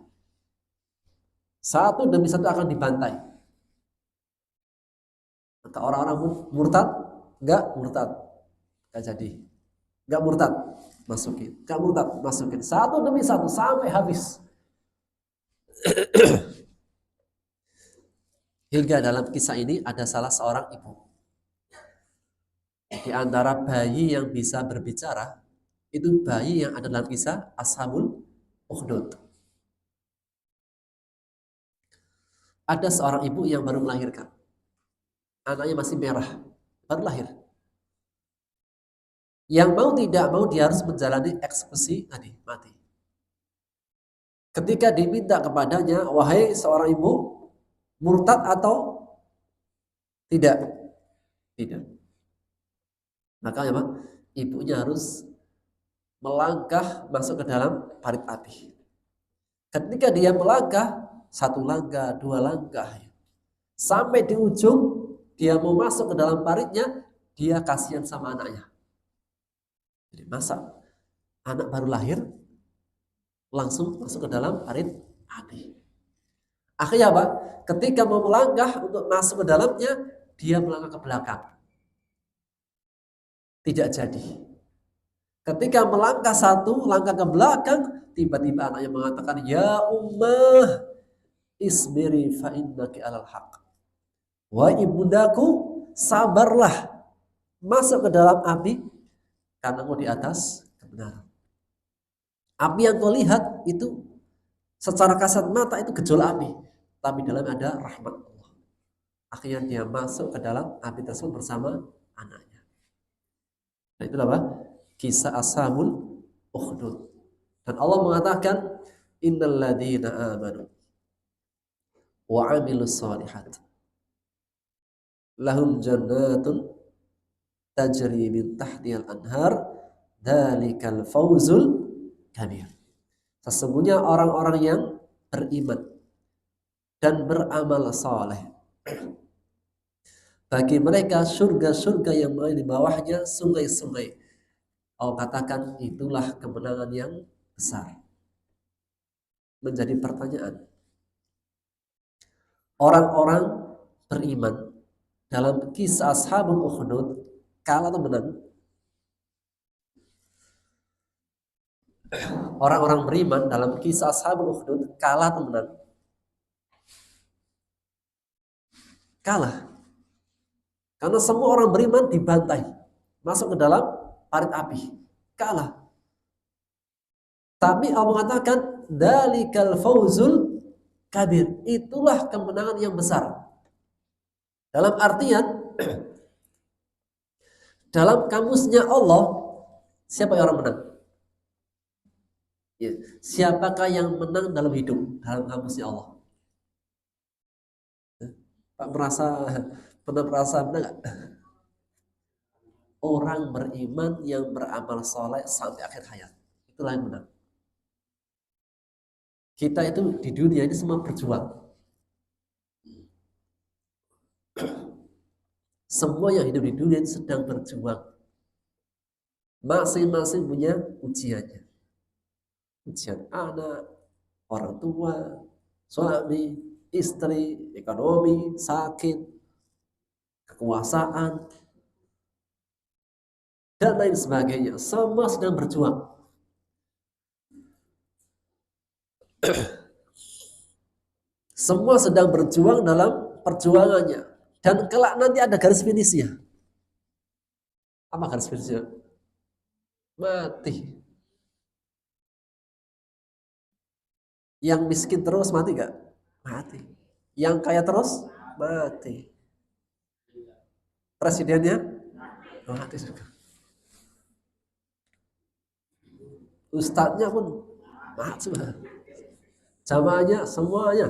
Satu demi satu akan dibantai. Maka orang-orang murtad, enggak murtad. Enggak jadi. Enggak murtad, masukin. Enggak murtad, masukin. Satu demi satu sampai habis. Hingga dalam kisah ini ada salah seorang ibu. Di antara bayi yang bisa berbicara, itu bayi yang ada dalam kisah Ashabul Ukhdud. Ada seorang ibu yang baru melahirkan. Anaknya masih merah, baru lahir. Yang mau tidak mau dia harus menjalani eksekusi tadi, mati. Ketika diminta kepadanya, wahai seorang ibu, murtad atau tidak? Tidak. Maka apa? Ibunya harus melangkah masuk ke dalam parit api. Ketika dia melangkah, satu langkah, dua langkah, sampai di ujung, dia mau masuk ke dalam paritnya, dia kasihan sama anaknya. Jadi masa anak baru lahir, langsung masuk ke dalam parit api. Akhirnya apa? Ketika mau melangkah untuk masuk ke dalamnya, dia melangkah ke belakang. Tidak jadi. Ketika melangkah satu langkah ke belakang, tiba-tiba anaknya mengatakan, ya ummah, isbiri fa innaki alal haq. Wa ibundaku, sabarlah masuk ke dalam api karena mau di atas kebenaran. Api yang kau lihat itu secara kasat mata itu gejolak api, tapi dalamnya ada rahmat Allah. Akhirnya dia masuk ke dalam api tersebut bersama anaknya. Nah, itu apa? Kisah Ashabul Ukhdud. Dan Allah mengatakan, innal ladzina amanu wa 'amilus shalihat lahum jannatun tajri min tahtihal anhar dzalikal fawzul kabir. Sesungguhnya orang-orang yang beriman dan beramal saleh, bagi mereka surga-surga yang mengalir di bawahnya sungai-sungai. Allah katakan itulah kemenangan yang besar. Menjadi pertanyaan, orang-orang beriman dalam kisah Ashabul Ukhdud kalah atau menang? Orang-orang beriman dalam kisah Ashabul Ukhdud kalah atau menang? Kalah. Karena semua orang beriman dibantai, masuk ke dalam parit api. Kalah. Tapi Allah mengatakan dalikal fauzul kabir. Itulah kemenangan yang besar. Dalam artian dalam kamusnya Allah, siapa yang orang menang? Ya. Siapakah yang menang dalam hidup dalam kamusnya Allah? Pak pernah merasa menang nggak? Orang beriman yang beramal soleh sampai akhir hayat. Itulah yang menang. Kita itu di dunia ini semua berjuang. Semua yang hidup di dunia ini sedang berjuang. Masing-masing punya ujiannya. Ujian anak, orang tua, suami, istri, ekonomi, sakit, kekuasaan, dan lain sebagainya. Semua sedang berjuang. Semua sedang berjuang dalam perjuangannya. Dan kelak nanti ada garis finishnya. Apa garis finishnya? Mati. Yang miskin terus mati gak? Mati. Yang kaya terus? Mati. Presidennya? Mati juga. Ustadznya pun mati. Jamaahnya semuanya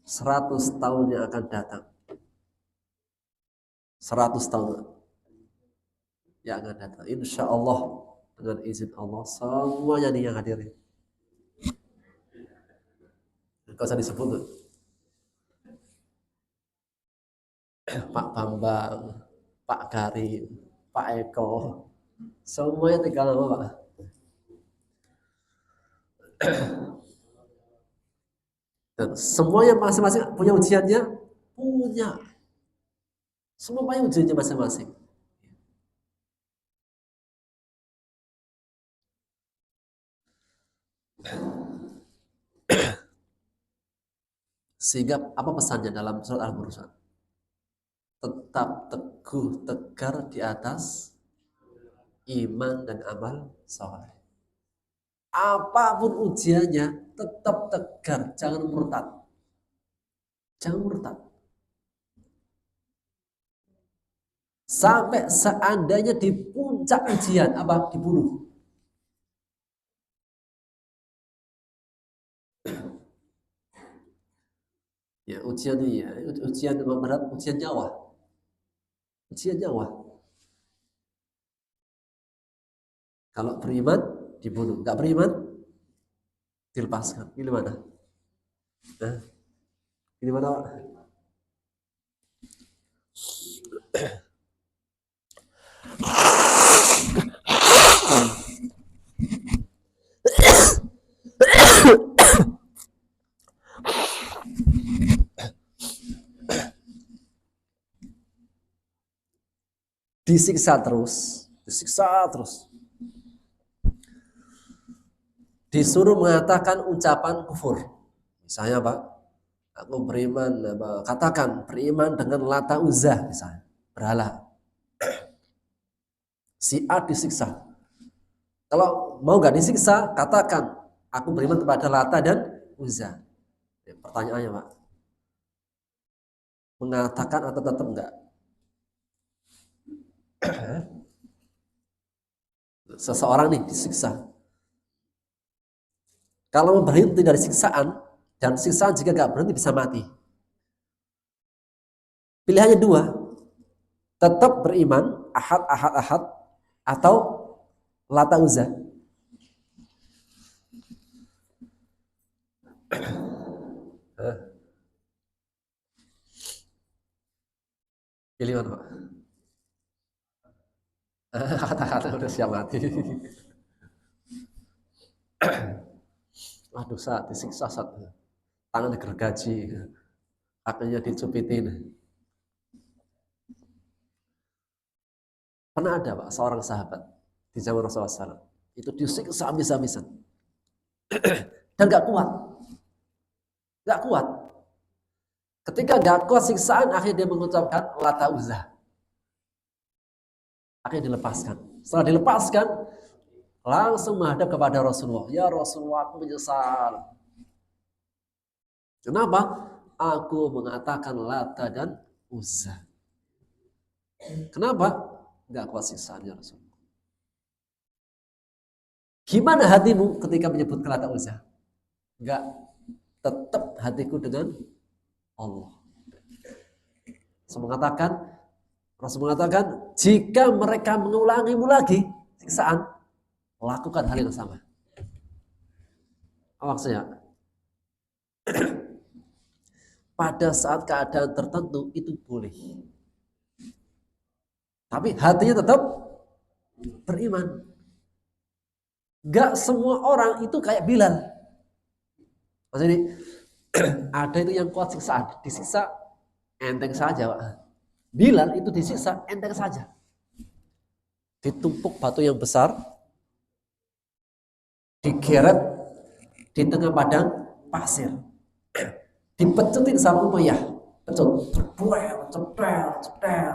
100 tahun yang akan datang. 100 tahun yang akan datang. Insya Allah dengan izin Allah semuanya nih yang hadir. Gak usah disebut tuh. Pak Bambang, Pak Karim, Pak Eko, semuanya tinggal nama Pak. Dan semuanya masing-masing punya ujiannya, punya. Semua punya ujiannya masing-masing. Sehingga apa pesannya dalam surat Al-Buruj? Tetap teguh tegar di atas iman dan amal saleh. Apapun ujiannya, tetap tegar, jangan murtad. Jangan murtad. Sampai seandainya di puncak ujian, apa? Dibunuh. Ya, ujian ini ya, ujian berat, ujian nyawa. Ujian nyawa. Kalau beriman, dibunuh. Enggak beriman, dilepaskan. Ini mana? Nah, ini mana? Disiksa terus. Disuruh mengatakan ucapan kufur. Misalnya Pak, aku beriman, katakan beriman dengan Lata Uzza misalnya, berhala. Si A disiksa. Kalau mau nggak disiksa, katakan aku beriman kepada Lata dan Uzza. Ya, pertanyaannya Pak, mengatakan atau tetap enggak? Seseorang nih disiksa. Kalau berhenti dari siksaan, dan siksaan jika nggak berhenti bisa mati. Pilihannya dua, tetap beriman, ahad, atau Lata Uzza. Pilih mana Pak? Kata-kata udah siap mati. Waduh, saat disiksa, tangan digergaji, kakinya dicupitin. Pernah ada Pak, seorang sahabat di zaman Rasulullah SAW, itu disiksa habis-habisan. Dan gak kuat. Ketika gak kuat siksaan, akhirnya dia mengucapkan Lata Uzza. Akhirnya dilepaskan. Setelah dilepaskan, langsung menghadap kepada Rasulullah. Ya Rasulullah, aku menyesal. Kenapa? Aku mengatakan Lata dan Uzza. Kenapa? Gak kuat siksaan ya Rasulullah. Gimana hatimu ketika menyebut Lata Uzza? Gak, tetap hatiku dengan Allah. Rasul mengatakan, jika mereka mengulangimu lagi siksaan, lakukan hal yang sama. Maksudnya, pada saat keadaan tertentu itu boleh. Tapi hatinya tetap beriman. Gak semua orang itu kayak Bilal. Maksudnya, ada itu yang kuat siksaan, disiksa enteng saja Pak. Bilal itu disiksa enteng saja. Ditumpuk batu yang besar, digeret di tengah padang pasir, dipecutin sama Umayyah, pecut, ceper.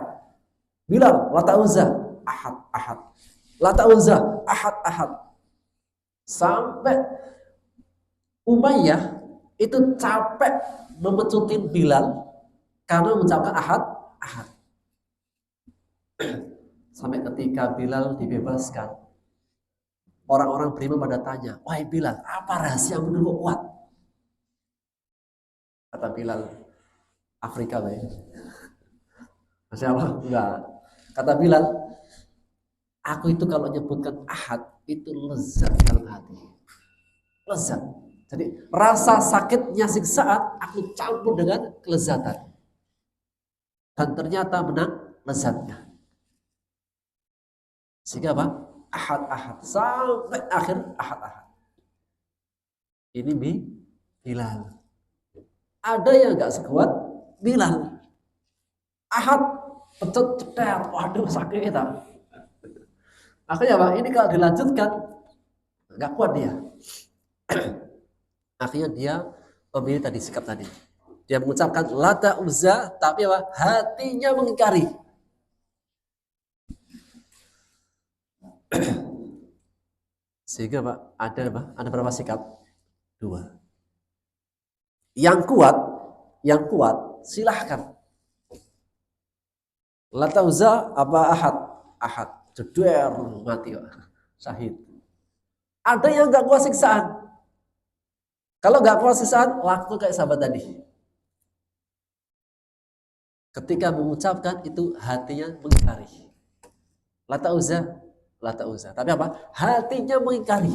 Bilal, Lata Uzza, ahad. Lata Uzza, ahad. Sampai Umayyah itu capek memecutin Bilal karena mengucapkan ahad. Sampai ketika Bilal dibebaskan, orang-orang beriman pada tanya, wahai Bilal, apa rahasia menurut kuat? Kata Bilal, Afrika baik. Masya Allah, enggak. Kata Bilal, aku itu kalau nyebutkan ahad, itu lezat dalam hati. Lezat. Jadi rasa sakitnya siksaan, aku campur dengan kelezatan. Dan ternyata menang lezatnya. Sehingga apa? Ahad. Sampai akhir ahad. Ini Bilal. Ada yang gak sekuat Bilal. Ahad, pecut, ceter. Waduh, sakit kita. Akhirnya Pak, ini kalau dilanjutkan gak kuat dia. Akhirnya dia memilih tadi sikap tadi. Dia mengucapkan Lata Uzza, tapi apa? Hatinya mengingkari. Sehingga Pak, ada berapa sikap? 2. Yang kuat, silahkan. Lata Uzza apa Ahad? Ahad. Jeder, mati Pak. Syahid. Ada yang nggak kuat siksaan. Kalau nggak kuat siksaan, laku kayak sahabat tadi. Ketika mengucapkan itu hatinya mengingkari. Lata Uzza. Tapi apa? Hatinya mengingkari.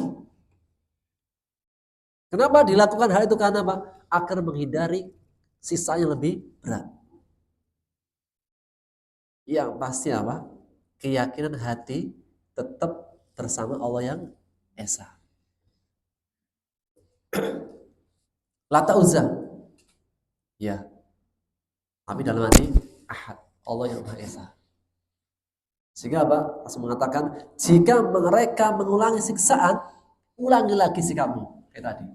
Kenapa dilakukan hal itu? Karena apa? Agar menghindari sisa yang lebih berat. Yang pasti apa? Keyakinan hati tetap bersama Allah yang Esa. Lata Uzza. Ya. Tapi dalam hati Ahad. Allah yang Maha Esa. Sehingga apa? Rasul mengatakan, jika mereka mengulangi siksaan, ulangi lagi sikapmu. Kayak tadi.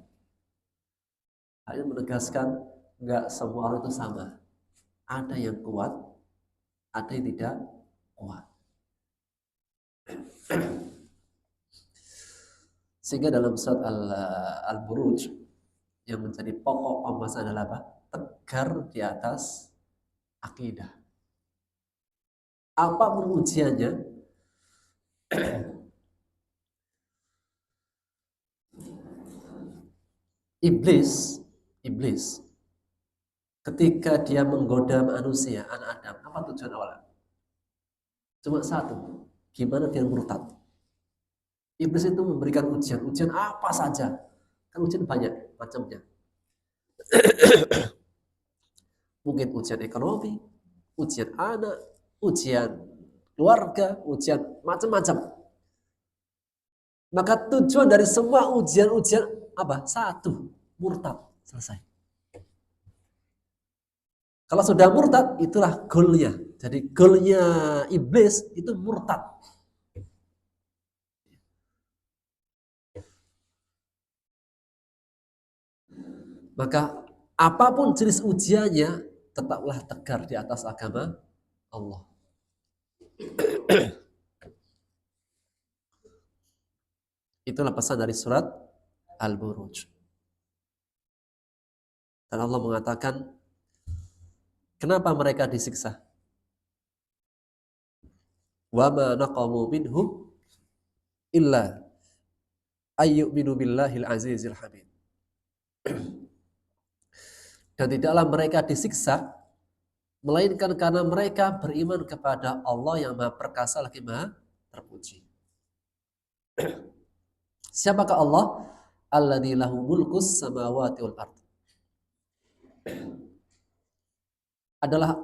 Hal ini menegaskan enggak semua orang itu sama. Ada yang kuat, ada yang tidak kuat. Sehingga dalam surat Al-Buruj yang menjadi pokok pembahasan adalah apa? Tegar di atas akidah. Apapun ujiannya, iblis ketika dia menggoda manusia, anak Adam, apa tujuan awalnya? Cuma satu, gimana dia murtad. Iblis itu memberikan ujian apa saja. Kan ujian banyak macamnya. Mungkin ujian ekonomi, ujian anak, ujian keluarga, ujian macam-macam. Maka tujuan dari semua ujian apa? Satu, murtad. Selesai. Kalau sudah murtad, itulah goalnya. Jadi goalnya iblis itu murtad. Maka apapun jenis ujiannya, tetaplah tegar di atas agama Allah. Itulah pesan dari surat Al-Buruj. Dan Allah mengatakan, kenapa mereka disiksa? Wa ma naqamu minhum illa ayyuminu billahil azizil hamid. Dan tidaklah mereka disiksa melainkan karena mereka beriman kepada Allah yang Maha Perkasa lagi Maha Terpuji. Siapakah Allah? Alladzi lahu mulkus samawati wal ardh. Adalah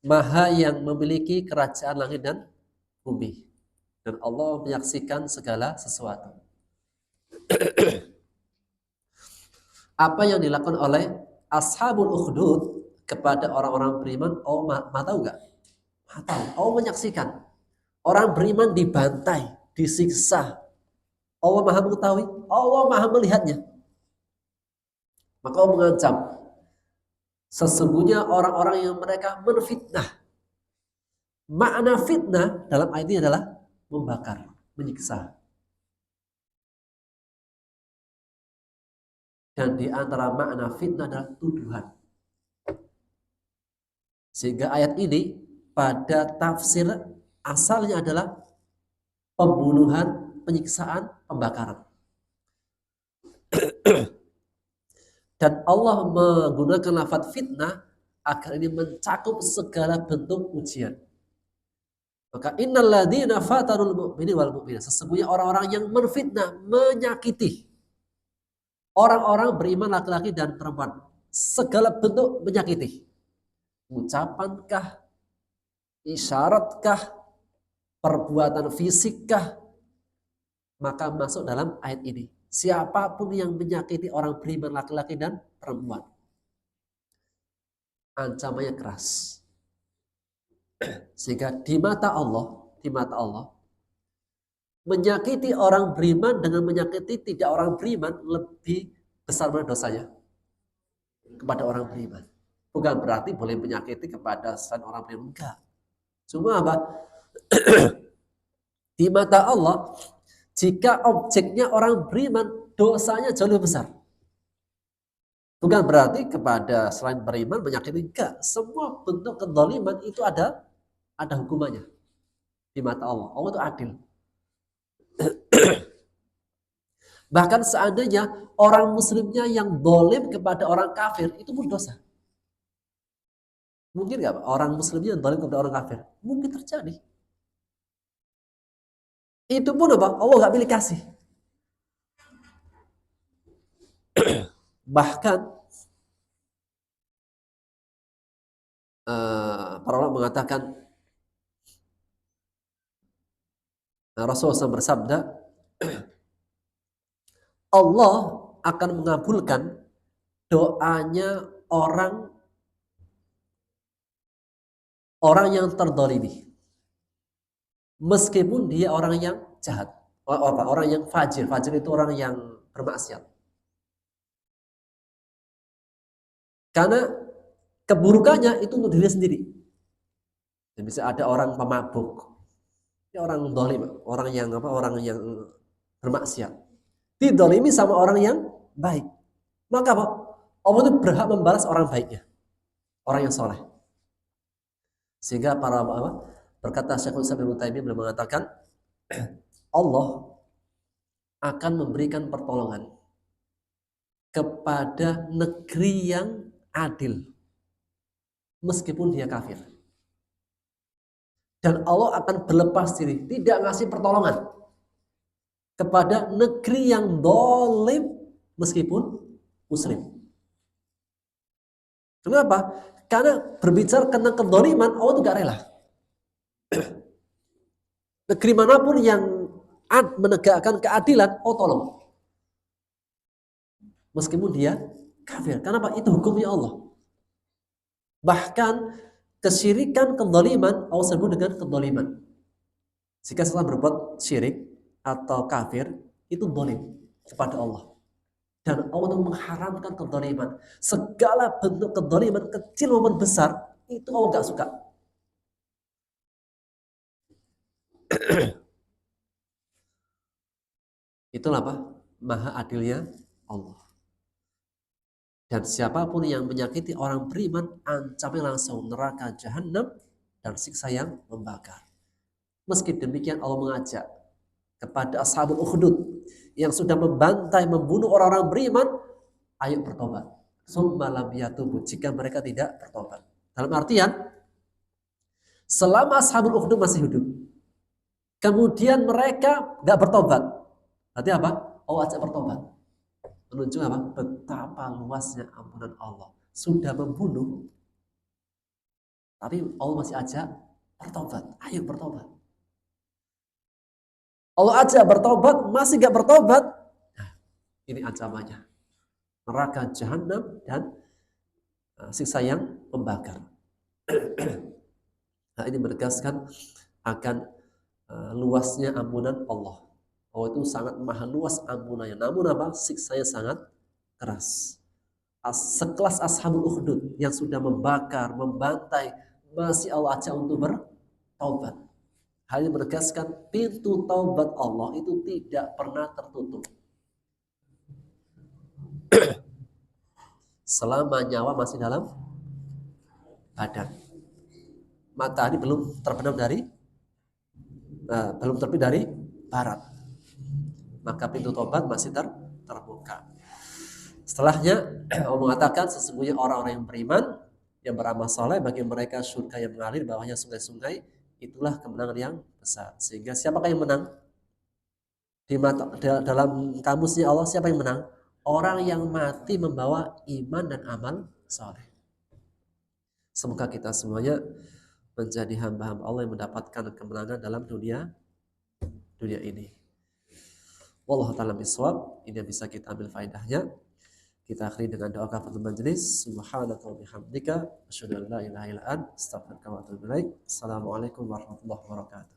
Maha yang memiliki kerajaan langit dan bumi. Dan Allah menyaksikan segala sesuatu. Apa yang dilakukan oleh Ashabul Ukhdud kepada orang-orang beriman, Allah tahu nggak? Tahu. Allah menyaksikan. Orang beriman dibantai, disiksa. Allah Maha mengetahui, Allah Maha melihatnya. Maka Allah mengancam, sesungguhnya orang-orang yang mereka menfitnah. Makna fitnah dalam ayat ini adalah membakar, menyiksa. Dan di antara makna fitnah adalah tuduhan. Sehingga ayat ini pada tafsir asalnya adalah pembunuhan, penyiksaan, pembakaran. Dan Allah menggunakan lafaz fitnah agar ini mencakup segala bentuk ujian. Maka innal ladzina fatarul mu'minin wal mu'minat, sesungguhnya orang-orang yang menfitnah, menyakiti orang-orang beriman laki-laki dan perempuan, segala bentuk menyakiti. Ucapankah, isyaratkah, perbuatan fisikkah, maka masuk dalam ayat ini. Siapapun yang menyakiti orang beriman laki-laki dan perempuan, ancamannya keras. Sehingga di mata Allah, menyakiti orang beriman dengan menyakiti tidak orang beriman lebih besar mana dosanya? kepada orang beriman. Bukan berarti boleh menyakiti kepada selain orang beriman, enggak. Cuma apa? Di mata Allah, jika objeknya orang beriman, dosanya jauh lebih besar. Bukan berarti kepada selain beriman menyakiti, enggak. Semua bentuk kezaliman itu ada hukumannya di mata Allah. Allah itu adil. Bahkan seandainya orang muslimnya yang zalim kepada orang kafir, itu pun dosa. Mungkin nggak Pak? Orang muslimnya yang zalim kepada orang kafir? Mungkin terjadi. Itu pun apa? Allah nggak pilih kasih. Bahkan para ulama mengatakan, Rasulullah SAW bersabda, Allah akan mengabulkan doanya orang yang terdolimi, meskipun dia orang yang jahat, orang yang fajir. Fajir itu orang yang bermaksiat. Karena keburukannya itu untuk diri sendiri. Dan bisa ada orang pemabuk, ya orang dolim, orang yang bermaksiat, didolimi sama orang yang baik. Maka apa? Allah itu berhak membalas orang baiknya, orang yang soleh. Sehingga berkata Syekhul Islam Ibnu Taimiyah beliau mengatakan, Allah akan memberikan pertolongan kepada negeri yang adil, meskipun dia kafir. Dan Allah akan berlepas diri, tidak ngasih pertolongan kepada negeri yang dolim, meskipun muslim. Kenapa? Karena berbicara tentang kedoliman, Allah itu gak rela. Negeri manapun yang menegakkan keadilan, Allah tolong. Meskipun dia kafir. Kenapa? Itu hukumnya Allah. Bahkan kesyirikan, kedoliman, Allah sebut dengan kedoliman. Jika setelah berbuat syirik atau kafir, itu dolim kepada Allah. Dan Allah mengharamkan kedoliman. Segala bentuk kedoliman, kecil maupun besar, itu Allah gak suka. Itulah apa? Maha adilnya Allah. Dan siapapun yang menyakiti orang beriman, ancamnya langsung neraka jahanam dan siksa yang membakar. Meski demikian Allah mengajak kepada ashabul ukhdud yang sudah membantai, membunuh orang-orang beriman, ayo bertobat. Summa lam yatubu, jika mereka tidak bertobat. Dalam artian, selama ashabul ukhdud masih hidup, kemudian mereka nggak bertobat, berarti apa? Allah ajak bertobat. Menunjukkan apa? Betapa luasnya ampunan Allah. Sudah membunuh, tapi Allah masih ajak bertobat. Ayo bertobat. Allah ajak bertobat, masih gak bertobat. Nah, ini ancamannya. Neraka jahanam dan siksa yang membakar. Nah, ini menegaskan akan luasnya ampunan Allah. Allah itu sangat maha luas ampunannya. Namun apa? Siksanya sangat keras. Sekelas ashabul ukhdud yang sudah membakar, membantai, masih Allah ajak untuk bertaubat. Hal ini menegaskan pintu taubat Allah itu tidak pernah tertutup. Selama nyawa masih dalam badan. Matahari belum terbenam belum terbit dari barat. Maka pintu taubat masih terbuka. Setelahnya Allah mengatakan sesungguhnya orang-orang yang beriman, yang beramal saleh, bagi mereka surga yang mengalir bawahnya sungai-sungai, itulah kemenangan yang besar. Sehingga siapakah yang menang? Dalam kamusnya Allah, siapa yang menang? Orang yang mati membawa iman dan amal saleh. Semoga kita semuanya menjadi hamba-hamba Allah yang mendapatkan kemenangan dalam dunia ini. Wallahu ta'ala bisawab. Ini yang bisa kita ambil faedahnya. Kita akhiri dengan doa kafaratul majelis. Subhanaka wa bihamdika asyhadu an la ilaha illa anta astaghfiruka wa atubu ilaik. Assalamualaikum warahmatullahi wabarakatuh.